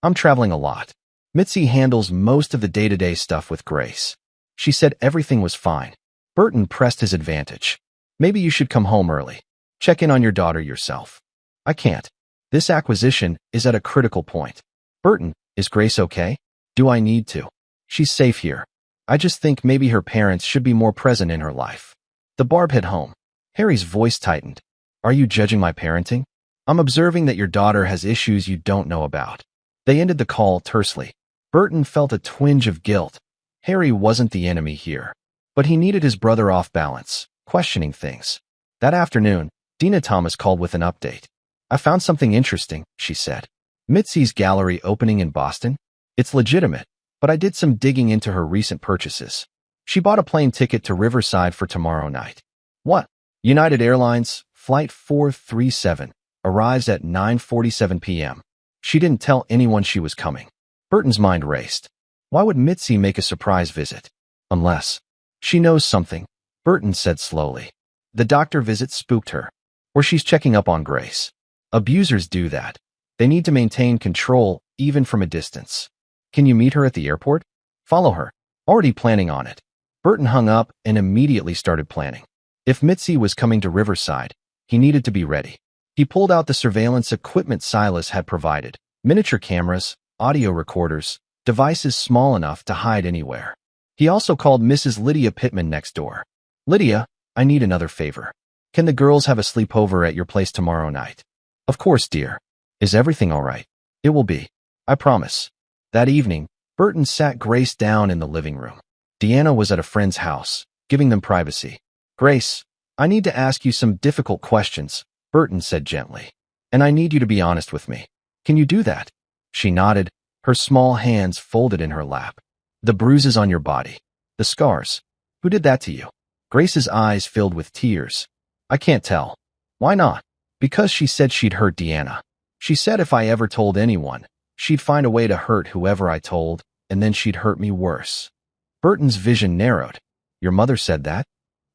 I'm traveling a lot. Mitzi handles most of the day-to-day stuff with Grace. She said everything was fine. Burton pressed his advantage. Maybe you should come home early. Check in on your daughter yourself. I can't. This acquisition is at a critical point. Burton, is Grace okay? Do I need to? She's safe here. I just think maybe her parents should be more present in her life. The barb hit home. Harry's voice tightened. Are you judging my parenting? I'm observing that your daughter has issues you don't know about. They ended the call tersely. Burton felt a twinge of guilt. Harry wasn't the enemy here. But he needed his brother off balance, questioning things. That afternoon, Dina Thomas called with an update. I found something interesting, she said. Mitzi's gallery opening in Boston? It's legitimate, but I did some digging into her recent purchases. She bought a plane ticket to Riverside for tomorrow night. What? United Airlines, Flight 437, arrives at 9:47 p.m. She didn't tell anyone she was coming. Burton's mind raced. Why would Mitzi make a surprise visit? Unless she knows something, Burton said slowly. The doctor visit spooked her. Or she's checking up on Grace. Abusers do that. They need to maintain control, even from a distance. Can you meet her at the airport? Follow her. Already planning on it. Burton hung up and immediately started planning. If Mitzi was coming to Riverside, he needed to be ready. He pulled out the surveillance equipment Silas had provided. Miniature cameras, audio recorders, devices small enough to hide anywhere. He also called Mrs. Lydia Pittman next door. Lydia, I need another favor. Can the girls have a sleepover at your place tomorrow night? Of course, dear. Is everything all right? It will be. I promise. That evening, Burton sat Grace down in the living room. Deanna was at a friend's house, giving them privacy. Grace, I need to ask you some difficult questions, Burton said gently. And I need you to be honest with me. Can you do that? She nodded, her small hands folded in her lap. The bruises on your body. The scars. Who did that to you? Grace's eyes filled with tears. I can't tell. Why not? Because she said she'd hurt Deanna. She said if I ever told anyone, she'd find a way to hurt whoever I told, and then she'd hurt me worse. Burton's vision narrowed. Your mother said that?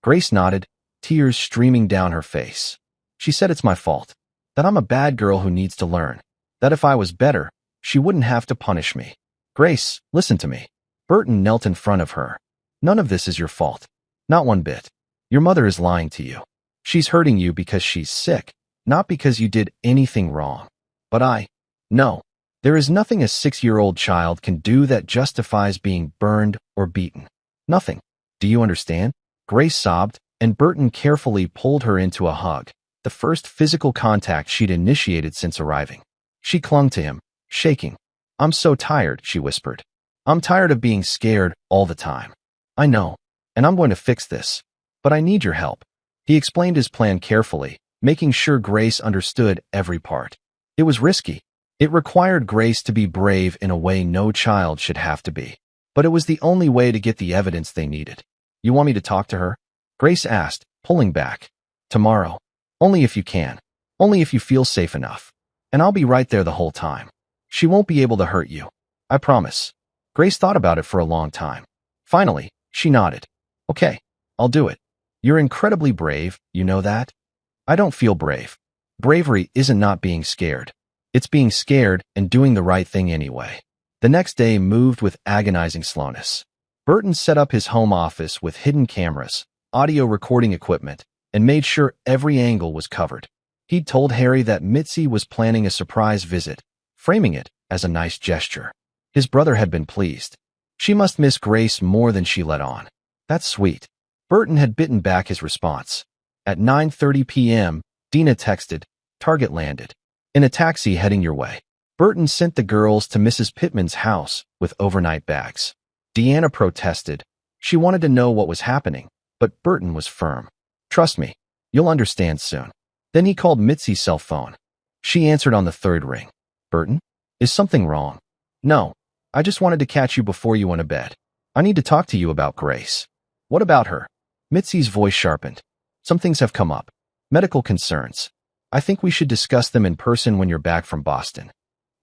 Grace nodded, tears streaming down her face. She said it's my fault. That I'm a bad girl who needs to learn. That if I was better, she wouldn't have to punish me. Grace, listen to me. Burton knelt in front of her. None of this is your fault. Not one bit. Your mother is lying to you. She's hurting you because she's sick, not because you did anything wrong. But no. There is nothing a 6-year-old child can do that justifies being burned or beaten. Nothing. Do you understand? Grace sobbed, and Burton carefully pulled her into a hug, the first physical contact she'd initiated since arriving. She clung to him, shaking. I'm so tired, she whispered. I'm tired of being scared all the time. I know, and I'm going to fix this. But I need your help. He explained his plan carefully, making sure Grace understood every part. It was risky. It required Grace to be brave in a way no child should have to be. But it was the only way to get the evidence they needed. You want me to talk to her? Grace asked, pulling back. Tomorrow. Only if you can. Only if you feel safe enough. And I'll be right there the whole time. She won't be able to hurt you. I promise. Grace thought about it for a long time. Finally, she nodded. Okay, I'll do it. You're incredibly brave, you know that? I don't feel brave. Bravery isn't not being scared. It's being scared and doing the right thing anyway. The next day moved with agonizing slowness. Burton set up his home office with hidden cameras, audio recording equipment, and made sure every angle was covered. He'd told Harry that Mitzi was planning a surprise visit, framing it as a nice gesture. His brother had been pleased. She must miss Grace more than she let on. That's sweet. Burton had bitten back his response. At 9:30 p.m., Dina texted, Target landed. In a taxi heading your way. Burton sent the girls to Mrs. Pittman's house with overnight bags. Deanna protested. She wanted to know what was happening, but Burton was firm. Trust me, you'll understand soon. Then he called Mitzi's cell phone. She answered on the third ring. Burton? Is something wrong? No, I just wanted to catch you before you went to bed. I need to talk to you about Grace. What about her? Mitzi's voice sharpened. Some things have come up. Medical concerns. I think we should discuss them in person when you're back from Boston.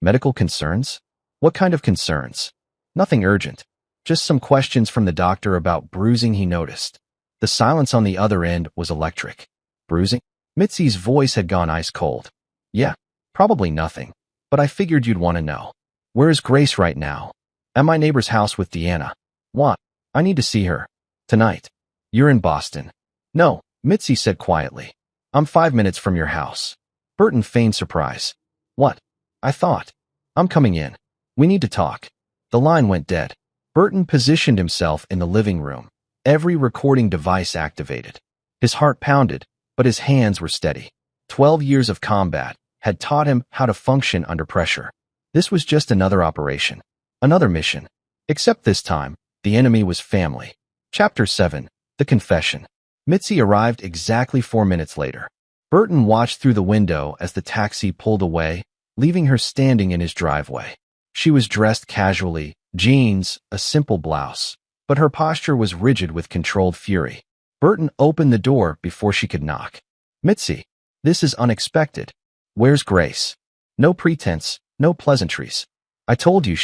Medical concerns? What kind of concerns? Nothing urgent. Just some questions from the doctor about bruising he noticed. The silence on the other end was electric. Bruising? Mitzi's voice had gone ice cold. Yeah, probably nothing. But I figured you'd want to know. Where is Grace right now? At my neighbor's house with Deanna. What? I need to see her. Tonight. You're in Boston. No, Mitzi said quietly. I'm 5 minutes from your house. Burton feigned surprise. What? I thought. I'm coming in. We need to talk. The line went dead. Burton positioned himself in the living room, every recording device activated. His heart pounded, but his hands were steady. 12 years of combat had taught him how to function under pressure. This was just another operation, another mission. Except this time, the enemy was family. Chapter 7, The Confession. Mitzi arrived exactly 4 minutes later. Burton watched through the window as the taxi pulled away, leaving her standing in his driveway. She was dressed casually, jeans, a simple blouse, but her posture was rigid with controlled fury. Burton opened the door before she could knock. Mitzi, this is unexpected. Where's Grace? No pretense, no pleasantries. I told you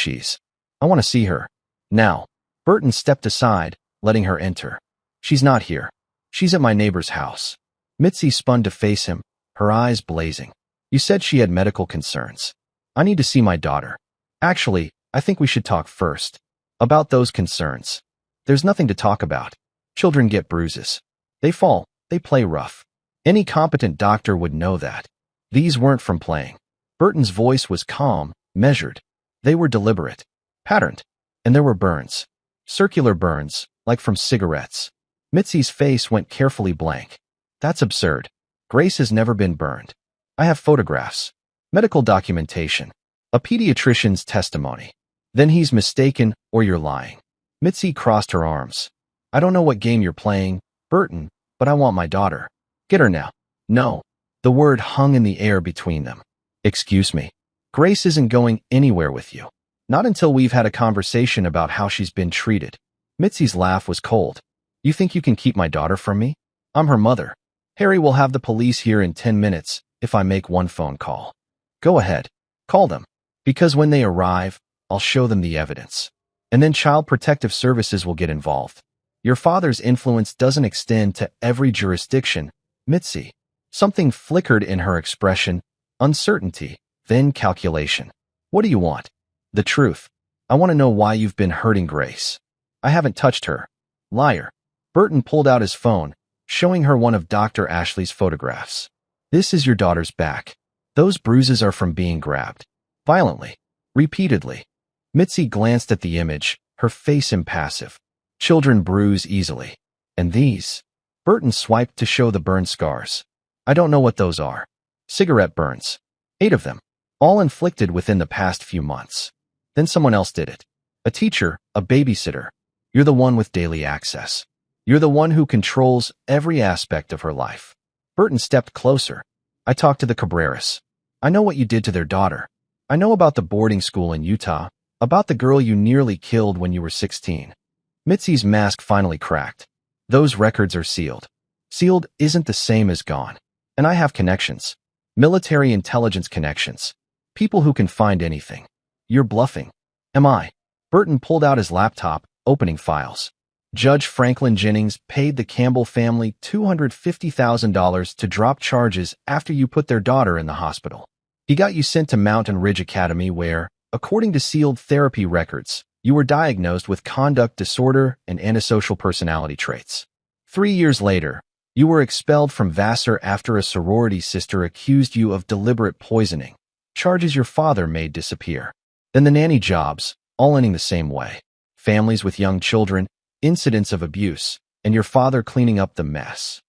I want to see her. Now. Burton stepped aside, letting her enter. She's not here. She's at my neighbor's house. Mitzi spun to face him, her eyes blazing. You said she had medical concerns. I need to see my daughter. Actually, I think we should talk first. About those concerns. There's nothing to talk about. Children get bruises. They fall, they play rough. Any competent doctor would know that. These weren't from playing. Burton's voice was calm, measured. They were deliberate, patterned. And there were burns. Circular burns, like from cigarettes. Mitzi's face went carefully blank. That's absurd. Grace has never been burned. I have photographs, medical documentation, a pediatrician's testimony. Then he's mistaken or you're lying. Mitzi crossed her arms. I don't know what game you're playing, Burton, but I want my daughter. Get her now. No. The word hung in the air between them. Excuse me. Grace isn't going anywhere with you. Not until we've had a conversation about how she's been treated. Mitzi's laugh was cold. You think you can keep my daughter from me? I'm her mother. Harry will have the police here in 10 minutes if I make one phone call. Go ahead. Call them. Because when they arrive, I'll show them the evidence. And then Child Protective Services will get involved. Your father's influence doesn't extend to every jurisdiction, Mitzi. Something flickered in her expression. Uncertainty, then calculation. What do you want? The truth. I want to know why you've been hurting Grace. I haven't touched her. Liar. Burton pulled out his phone, showing her one of Dr. Ashley's photographs. This is your daughter's back. Those bruises are from being grabbed. Violently. Repeatedly. Mitzi glanced at the image, her face impassive. Children bruise easily. And these? Burton swiped to show the burn scars. I don't know what those are. Cigarette burns. 8 of them. All inflicted within the past few months. Then someone else did it. A teacher, a babysitter. You're the one with daily access. You're the one who controls every aspect of her life. Burton stepped closer. I talked to the Cabreras. I know what you did to their daughter. I know about the boarding school in Utah, about the girl you nearly killed when you were 16. Mitzi's mask finally cracked. Those records are sealed. Sealed isn't the same as gone. And I have connections. Military intelligence connections. People who can find anything. You're bluffing. Am I? Burton pulled out his laptop, opening files. Judge Franklin Jennings paid the Campbell family $250,000 to drop charges after you put their daughter in the hospital. He got you sent to Mountain Ridge Academy where, according to sealed therapy records, you were diagnosed with conduct disorder and antisocial personality traits. 3 years later, you were expelled from Vassar after a sorority sister accused you of deliberate poisoning, charges your father made disappear. Then the nanny jobs, all ending the same way. Families with young children, incidents of abuse, and your father cleaning up the mess.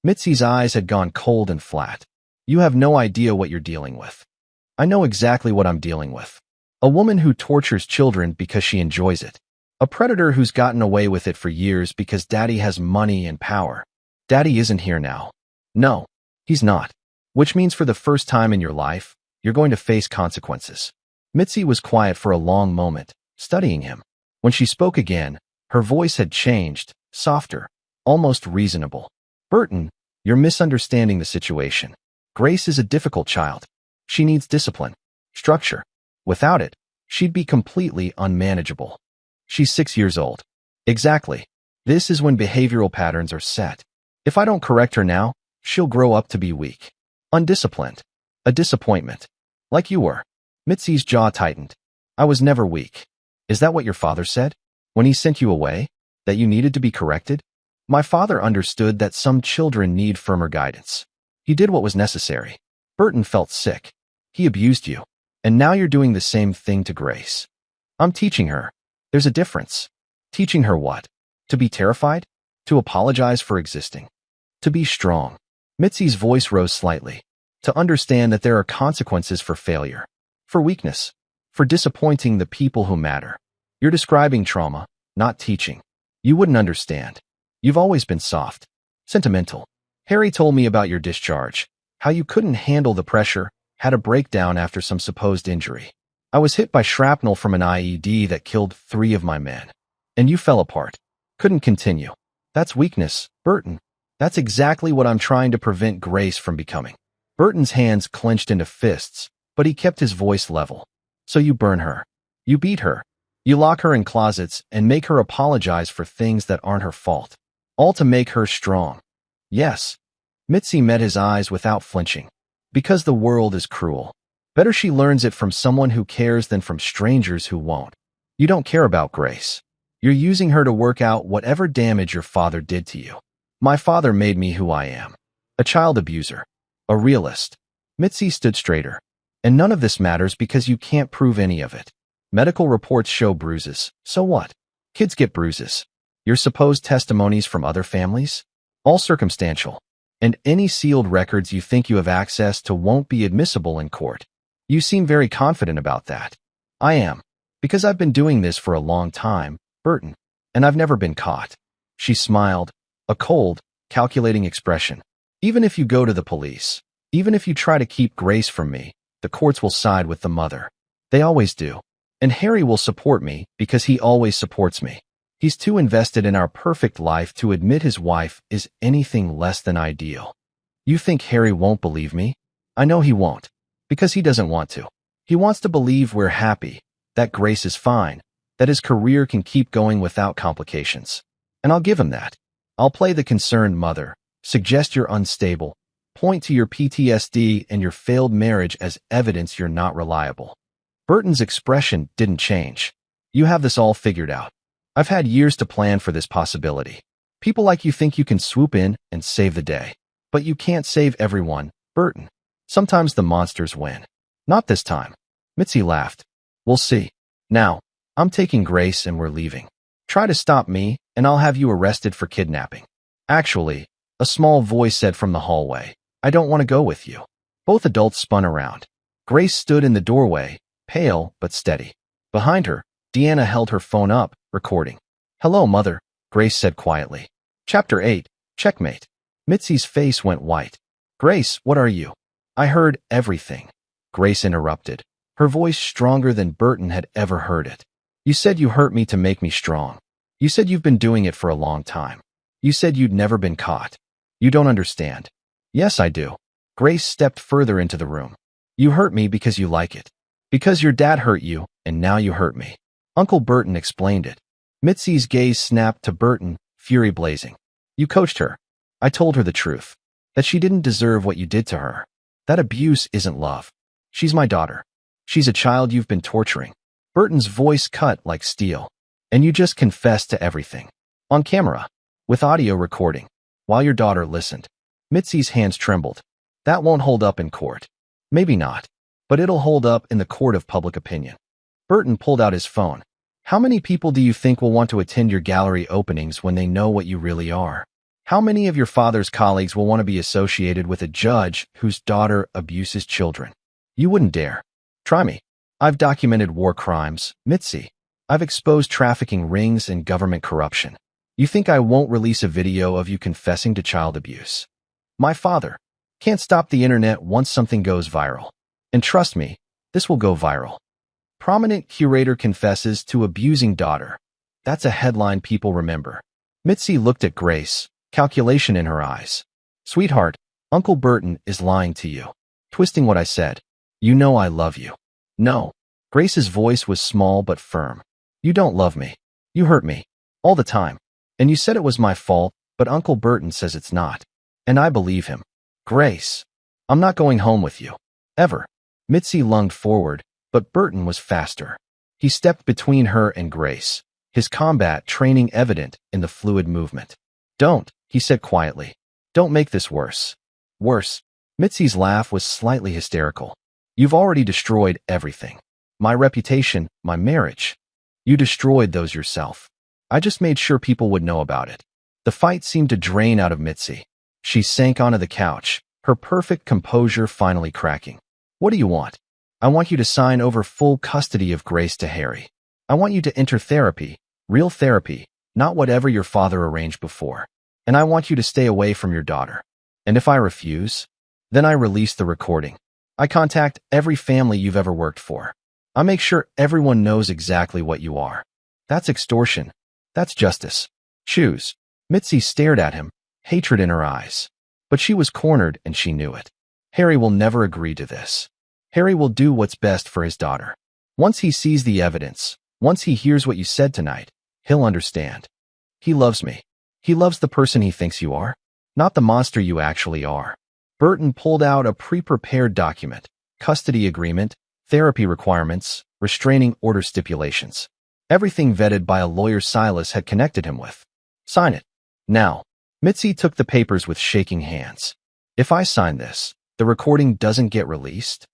Mitzi's eyes had gone cold and flat. You have no idea what you're dealing with. I know exactly what I'm dealing with. A woman who tortures children because she enjoys it. A predator who's gotten away with it for years because Daddy has money and power. Daddy isn't here now. No, he's not. Which means for the first time in your life, you're going to face consequences. Mitzi was quiet for a long moment, studying him. When she spoke again, her voice had changed, softer, almost reasonable. Burton, you're misunderstanding the situation. Grace is a difficult child. She needs discipline, structure. Without it, she'd be completely unmanageable. She's 6 years old. Exactly. This is when behavioral patterns are set. If I don't correct her now, she'll grow up to be weak. Undisciplined. A disappointment. Like you were. Mitzi's jaw tightened. I was never weak. Is that what your father said? When he sent you away? That you needed to be corrected? My father understood that some children need firmer guidance. He did what was necessary. Burton felt sick. He abused you. And now you're doing the same thing to Grace. I'm teaching her. There's a difference. Teaching her what? To be terrified? To apologize for existing? To be strong. Mitzi's voice rose slightly. To understand that there are consequences for failure. For weakness. For disappointing the people who matter. You're describing trauma, not teaching. You wouldn't understand. You've always been soft. Sentimental. Harry told me about your discharge. How you couldn't handle the pressure, had a breakdown after some supposed injury. I was hit by shrapnel from an IED that killed 3 of my men. And you fell apart. Couldn't continue. That's weakness, Burton. That's exactly what I'm trying to prevent Grace from becoming. Burton's hands clenched into fists, but he kept his voice level. So you burn her. You beat her. You lock her in closets and make her apologize for things that aren't her fault. All to make her strong. Yes. Mitzi met his eyes without flinching. Because the world is cruel. Better she learns it from someone who cares than from strangers who won't. You don't care about Grace. You're using her to work out whatever damage your father did to you. My father made me who I am. A child abuser. A realist. Mitzi stood straighter. And none of this matters because you can't prove any of it. Medical reports show bruises. So what? Kids get bruises. Your supposed testimonies from other families? All circumstantial. And any sealed records you think you have access to won't be admissible in court. You seem very confident about that. I am. Because I've been doing this for a long time, Burton. And I've never been caught. She smiled. A cold, calculating expression. Even if you go to the police, even if you try to keep Grace from me, the courts will side with the mother. They always do. And Harry will support me because he always supports me. He's too invested in our perfect life to admit his wife is anything less than ideal. You think Harry won't believe me? I know he won't, because he doesn't want to. He wants to believe we're happy, that Grace is fine, that his career can keep going without complications. And I'll give him that. I'll play the concerned mother, suggest you're unstable, point to your PTSD and your failed marriage as evidence you're not reliable. Burton's expression didn't change. You have this all figured out. I've had years to plan for this possibility. People like you think you can swoop in and save the day. But you can't save everyone, Burton. Sometimes the monsters win. Not this time. Mitzi laughed. We'll see. Now, I'm taking Grace and we're leaving. Try to stop me, and I'll have you arrested for kidnapping. Actually, a small voice said from the hallway, I don't want to go with you. Both adults spun around. Grace stood in the doorway, pale but steady. Behind her, Deanna held her phone up, recording. Hello, Mother, Grace said quietly. Chapter 8, Checkmate. Mitzi's face went white. Grace, what are you? I heard everything. Grace interrupted, her voice stronger than Burton had ever heard it. You said you hurt me to make me strong. You said you've been doing it for a long time. You said you'd never been caught. You don't understand. Yes, I do. Grace stepped further into the room. You hurt me because you like it. Because your dad hurt you, and now you hurt me. Uncle Burton explained it. Mitzi's gaze snapped to Burton, fury blazing. You coached her. I told her the truth. That she didn't deserve what you did to her. That abuse isn't love. She's my daughter. She's a child you've been torturing. Burton's voice cut like steel. And you just confessed to everything. On camera. With audio recording. While your daughter listened. Mitzi's hands trembled. That won't hold up in court. Maybe not. But it'll hold up in the court of public opinion. Burton pulled out his phone. How many people do you think will want to attend your gallery openings when they know what you really are? How many of your father's colleagues will want to be associated with a judge whose daughter abuses children? You wouldn't dare. Try me. I've documented war crimes, Mitzi. I've exposed trafficking rings and government corruption. You think I won't release a video of you confessing to child abuse? My father can't stop the internet once something goes viral. And trust me, this will go viral. Prominent curator confesses to abusing daughter. That's a headline people remember. Mitzi looked at Grace, calculation in her eyes. Sweetheart, Uncle Burton is lying to you. Twisting what I said. You know I love you. No. Grace's voice was small but firm. You don't love me. You hurt me. All the time. And you said it was my fault, but Uncle Burton says it's not. And I believe him. Grace, I'm not going home with you. Ever. Mitzi lunged forward, but Burton was faster. He stepped between her and Grace, his combat training evident in the fluid movement. Don't, he said quietly. Don't make this worse. Worse. Mitzi's laugh was slightly hysterical. You've already destroyed everything. My reputation, my marriage. You destroyed those yourself. I just made sure people would know about it. The fight seemed to drain out of Mitzi. She sank onto the couch, her perfect composure finally cracking. What do you want? I want you to sign over full custody of Grace to Harry. I want you to enter therapy, real therapy, not whatever your father arranged before. And I want you to stay away from your daughter. And if I refuse, then I release the recording. I contact every family you've ever worked for. I make sure everyone knows exactly what you are. That's extortion. That's justice. Choose. Mitzi stared at him, hatred in her eyes. But she was cornered and she knew it. Harry will never agree to this. Harry will do what's best for his daughter. Once he sees the evidence, once he hears what you said tonight, he'll understand. He loves me. He loves the person he thinks you are, not the monster you actually are. Burton pulled out a pre-prepared document, custody agreement, therapy requirements, restraining order stipulations. Everything vetted by a lawyer Silas had connected him with. Sign it. Now. Mitzi took the papers with shaking hands. If I sign this, the recording doesn't get released?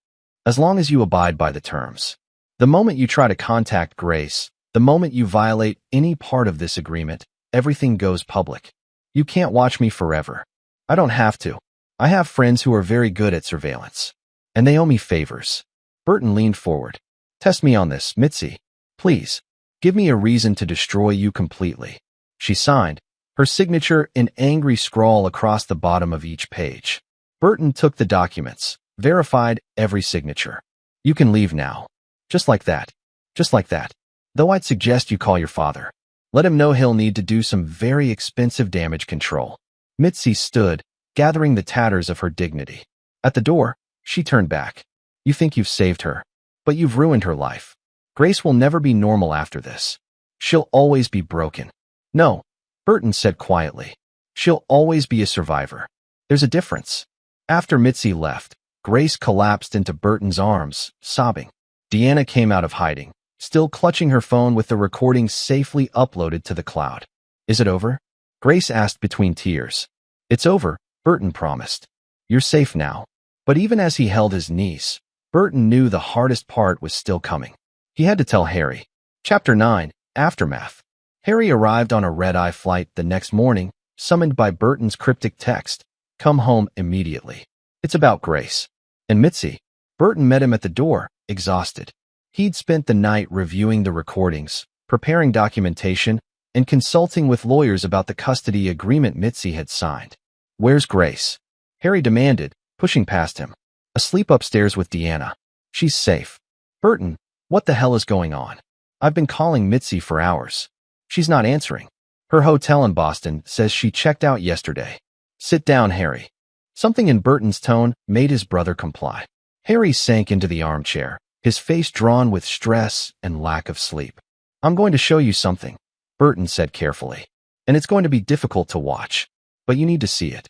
As long as you abide by the terms. The moment you try to contact Grace, the moment you violate any part of this agreement, everything goes public. You can't watch me forever. I don't have to. I have friends who are very good at surveillance. And they owe me favors. Burton leaned forward. Test me on this, Mitzi. Please. Give me a reason to destroy you completely. She signed, her signature in angry scrawl across the bottom of each page. Burton took the documents, verified every signature. You can leave now. Just like that. Just like that. Though I'd suggest you call your father. Let him know he'll need to do some very expensive damage control. Mitzi stood, gathering the tatters of her dignity. At the door, she turned back. You think you've saved her, but you've ruined her life. Grace will never be normal after this. She'll always be broken. No, Burton said quietly. She'll always be a survivor. There's a difference. After Mitzi left, Grace collapsed into Burton's arms, sobbing. Deanna came out of hiding, still clutching her phone with the recording safely uploaded to the cloud. Is it over? Grace asked between tears. It's over, Burton promised. You're safe now. But even as he held his niece, Burton knew the hardest part was still coming. He had to tell Harry. Chapter 9, Aftermath. Harry arrived on a red-eye flight the next morning, summoned by Burton's cryptic text. Come home immediately. It's about Grace. And Mitzi. Burton met him at the door, exhausted. He'd spent the night reviewing the recordings, preparing documentation, and consulting with lawyers about the custody agreement Mitzi had signed. Where's Grace? Harry demanded, pushing past him. Asleep upstairs with Deanna. She's safe. Burton, what the hell is going on? I've been calling Mitzi for hours. She's not answering. Her hotel in Boston says she checked out yesterday. Sit down, Harry. Something in Burton's tone made his brother comply. Harry sank into the armchair, his face drawn with stress and lack of sleep. I'm going to show you something, Burton said carefully. And it's going to be difficult to watch, but you need to see it.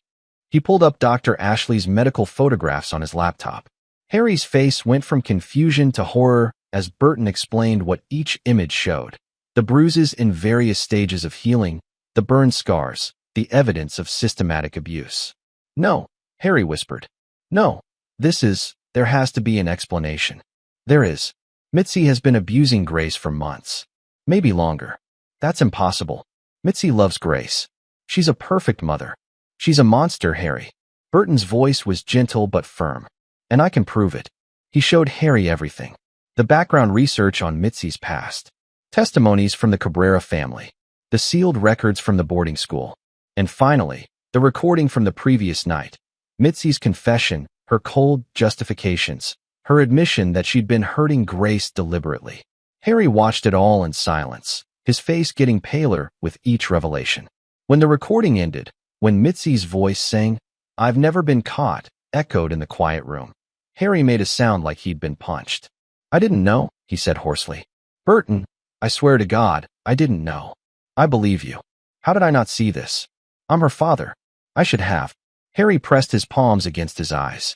He pulled up Dr. Ashley's medical photographs on his laptop. Harry's face went from confusion to horror as Burton explained what each image showed. The bruises in various stages of healing, the burn scars, the evidence of systematic abuse. No, Harry whispered. No, there has to be an explanation. There is. Mitzi has been abusing Grace for months. Maybe longer. That's impossible. Mitzi loves Grace. She's a perfect mother. She's a monster, Harry. Burton's voice was gentle but firm. And I can prove it. He showed Harry everything. The background research on Mitzi's past. Testimonies from the Cabrera family. The sealed records from the boarding school. And finally, the recording from the previous night. Mitzi's confession, her cold justifications, her admission that she'd been hurting Grace deliberately. Harry watched it all in silence, his face getting paler with each revelation. When the recording ended, when Mitzi's voice sang, I've never been caught, echoed in the quiet room. Harry made a sound like he'd been punched. I didn't know, he said hoarsely. Burton, I swear to God, I didn't know. I believe you. How did I not see this? I'm her father. I should have. Harry pressed his palms against his eyes.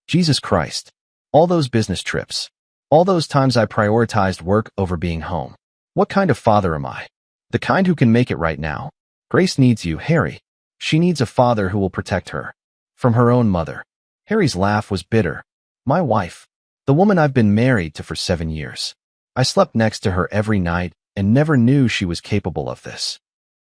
Jesus Christ. All those business trips. All those times I prioritized work over being home. What kind of father am I? The kind who can make it right now. Grace needs you, Harry. She needs a father who will protect her. From her own mother. Harry's laugh was bitter. My wife. The woman I've been married to for 7 years. I slept next to her every night and never knew she was capable of this.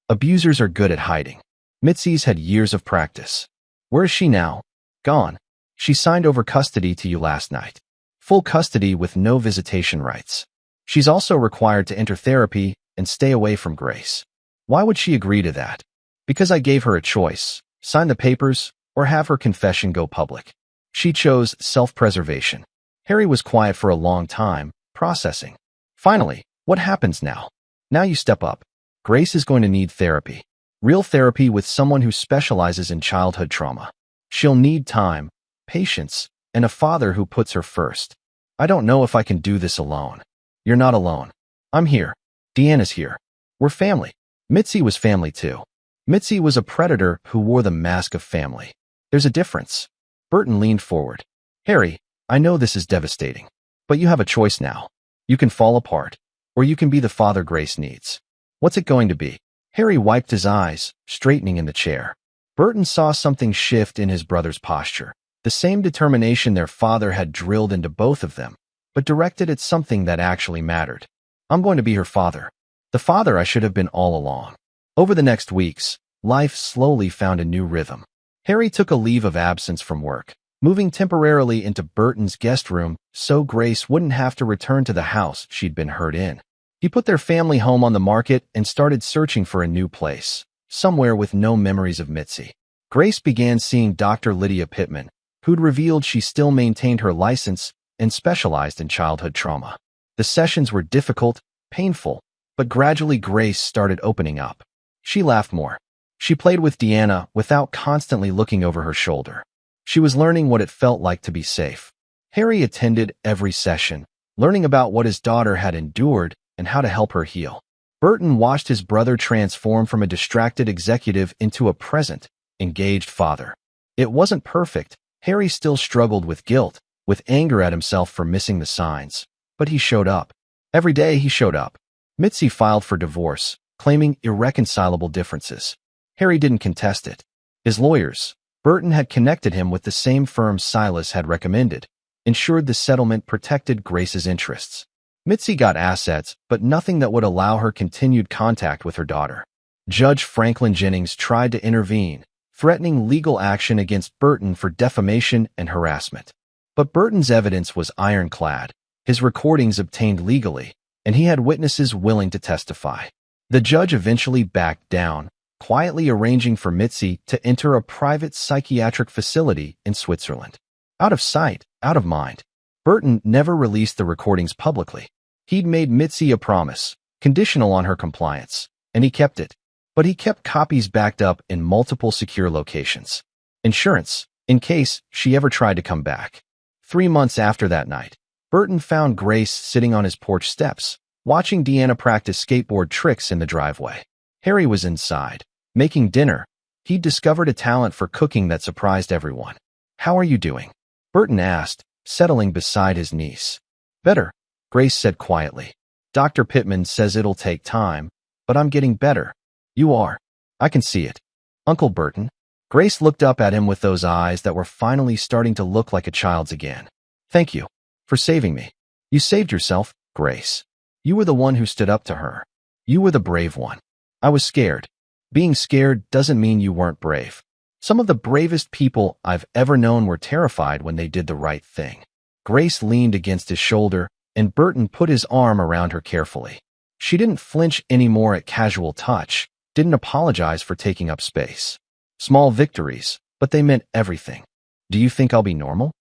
Abusers are good at hiding. Mitzi's had years of practice. Where is she now? Gone. She signed over custody to you last night. Full custody with no visitation rights. She's also required to enter therapy and stay away from Grace. Why would she agree to that? Because I gave her a choice, sign the papers, or have her confession go public. She chose self-preservation. Harry was quiet for a long time, processing. Finally, what happens now? Now you step up. Grace is going to need therapy. Real therapy with someone who specializes in childhood trauma. She'll need time, patience, and a father who puts her first. I don't know if I can do this alone. You're not alone. I'm here. Deanna's here. We're family. Mitzi was family too. Mitzi was a predator who wore the mask of family. There's a difference. Burton leaned forward. Harry, I know this is devastating, but you have a choice now. You can fall apart, or you can be the father Grace needs. What's it going to be? Harry wiped his eyes, straightening in the chair. Burton saw something shift in his brother's posture, the same determination their father had drilled into both of them, but directed at something that actually mattered. I'm going to be her father. The father I should have been all along. Over the next weeks, life slowly found a new rhythm. Harry took a leave of absence from work, moving temporarily into Burton's guest room so Grace wouldn't have to return to the house she'd been hurt in. He put their family home on the market and started searching for a new place, somewhere with no memories of Mitzi. Grace began seeing Dr. Lydia Pittman, who'd revealed she still maintained her license and specialized in childhood trauma. The sessions were difficult, painful, but gradually Grace started opening up. She laughed more. She played with Deanna without constantly looking over her shoulder. She was learning what it felt like to be safe. Harry attended every session, learning about what his daughter had endured and how to help her heal. Burton watched his brother transform from a distracted executive into a present, engaged father. It wasn't perfect. Harry still struggled with guilt, with anger at himself for missing the signs. But he showed up. Every day he showed up. Mitzi filed for divorce, claiming irreconcilable differences. Harry didn't contest it. His lawyers, Burton had connected him with the same firm Silas had recommended, ensured the settlement protected Grace's interests. Mitzi got assets, but nothing that would allow her continued contact with her daughter. Judge Franklin Jennings tried to intervene, threatening legal action against Burton for defamation and harassment. But Burton's evidence was ironclad, his recordings obtained legally, and he had witnesses willing to testify. The judge eventually backed down, quietly arranging for Mitzi to enter a private psychiatric facility in Switzerland. Out of sight, out of mind. Burton never released the recordings publicly. He'd made Mitzi a promise, conditional on her compliance, and he kept it. But he kept copies backed up in multiple secure locations. Insurance, in case she ever tried to come back. 3 months after that night, Burton found Grace sitting on his porch steps, watching Deanna practice skateboard tricks in the driveway. Harry was inside, making dinner. He'd discovered a talent for cooking that surprised everyone. "How are you doing?" Burton asked, settling beside his niece. "Better," Grace said quietly. "Dr. Pittman says it'll take time, but I'm getting better." "You are. I can see it." "Uncle Burton." Grace looked up at him with those eyes that were finally starting to look like a child's again. "Thank you for saving me." "You saved yourself, Grace. You were the one who stood up to her. You were the brave one." "I was scared." "Being scared doesn't mean you weren't brave." "Some of the bravest people I've ever known were terrified when they did the right thing." Grace leaned against his shoulder, and Burton put his arm around her carefully. She didn't flinch anymore at casual touch, didn't apologize for taking up space. Small victories, but they meant everything. "Do you think I'll be normal?"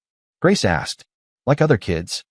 Grace asked. "Like other kids?"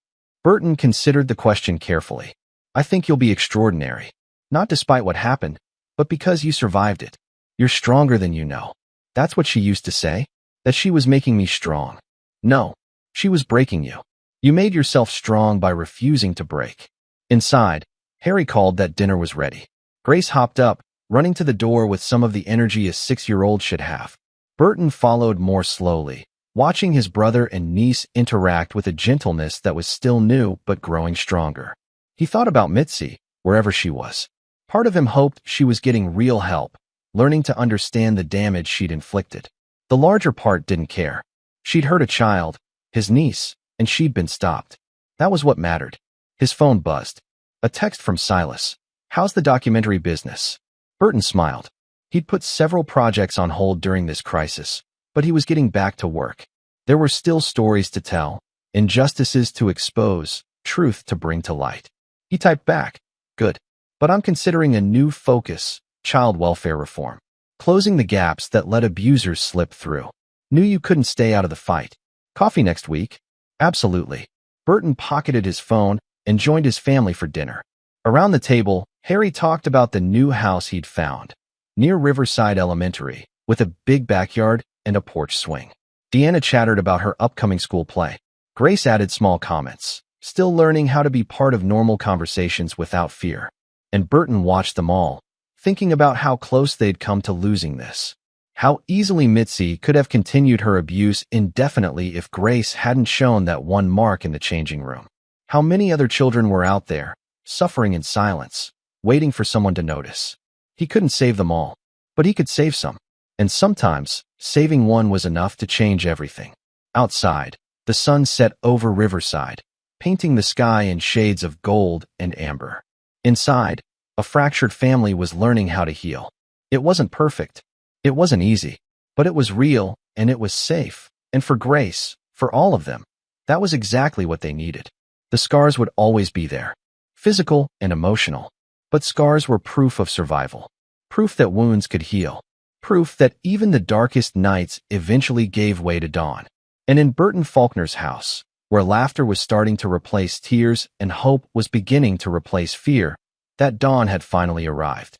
Burton considered the question carefully. "I think you'll be extraordinary. Not despite what happened, but because you survived it. You're stronger than you know." That's what she used to say? That she was making me strong. No, she was breaking you. You made yourself strong by refusing to break. Inside, Harry called that dinner was ready. Grace hopped up, running to the door with some of the energy a 6-year-old should have. Burton followed more slowly, watching his brother and niece interact with a gentleness that was still new but growing stronger. He thought about Mitzi, wherever she was. Part of him hoped she was getting real help, learning to understand the damage she'd inflicted. The larger part didn't care. She'd hurt a child, his niece, and she'd been stopped. That was what mattered. His phone buzzed. A text from Silas. "How's the documentary business?" Burton smiled. He'd put several projects on hold during this crisis, but he was getting back to work. There were still stories to tell, injustices to expose, truth to bring to light. He typed back, "Good. But I'm considering a new focus, child welfare reform. Closing the gaps that let abusers slip through. Knew you couldn't stay out of the fight. Coffee next week?" "Absolutely." Burton pocketed his phone and joined his family for dinner. Around the table, Harry talked about the new house he'd found, near Riverside Elementary, with a big backyard and a porch swing. Deanna chattered about her upcoming school play. Grace added small comments, still learning how to be part of normal conversations without fear. And Burton watched them all, thinking about how close they'd come to losing this. How easily Mitzi could have continued her abuse indefinitely if Grace hadn't shown that one mark in the changing room. How many other children were out there, suffering in silence, waiting for someone to notice. He couldn't save them all, but he could save some. And sometimes, saving one was enough to change everything. Outside, the sun set over Riverside, painting the sky in shades of gold and amber. Inside, a fractured family was learning how to heal. It wasn't perfect. It wasn't easy. But it was real, and it was safe. And for Grace, for all of them, that was exactly what they needed. The scars would always be there. Physical and emotional. But scars were proof of survival. Proof that wounds could heal. Proof that even the darkest nights eventually gave way to dawn. And in Burton Faulkner's house, where laughter was starting to replace tears and hope was beginning to replace fear, that dawn had finally arrived.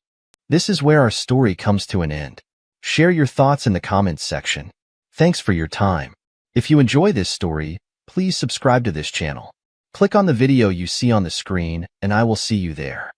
This is where our story comes to an end. Share your thoughts in the comments section. Thanks for your time. If you enjoy this story, please subscribe to this channel. Click on the video you see on the screen, and I will see you there.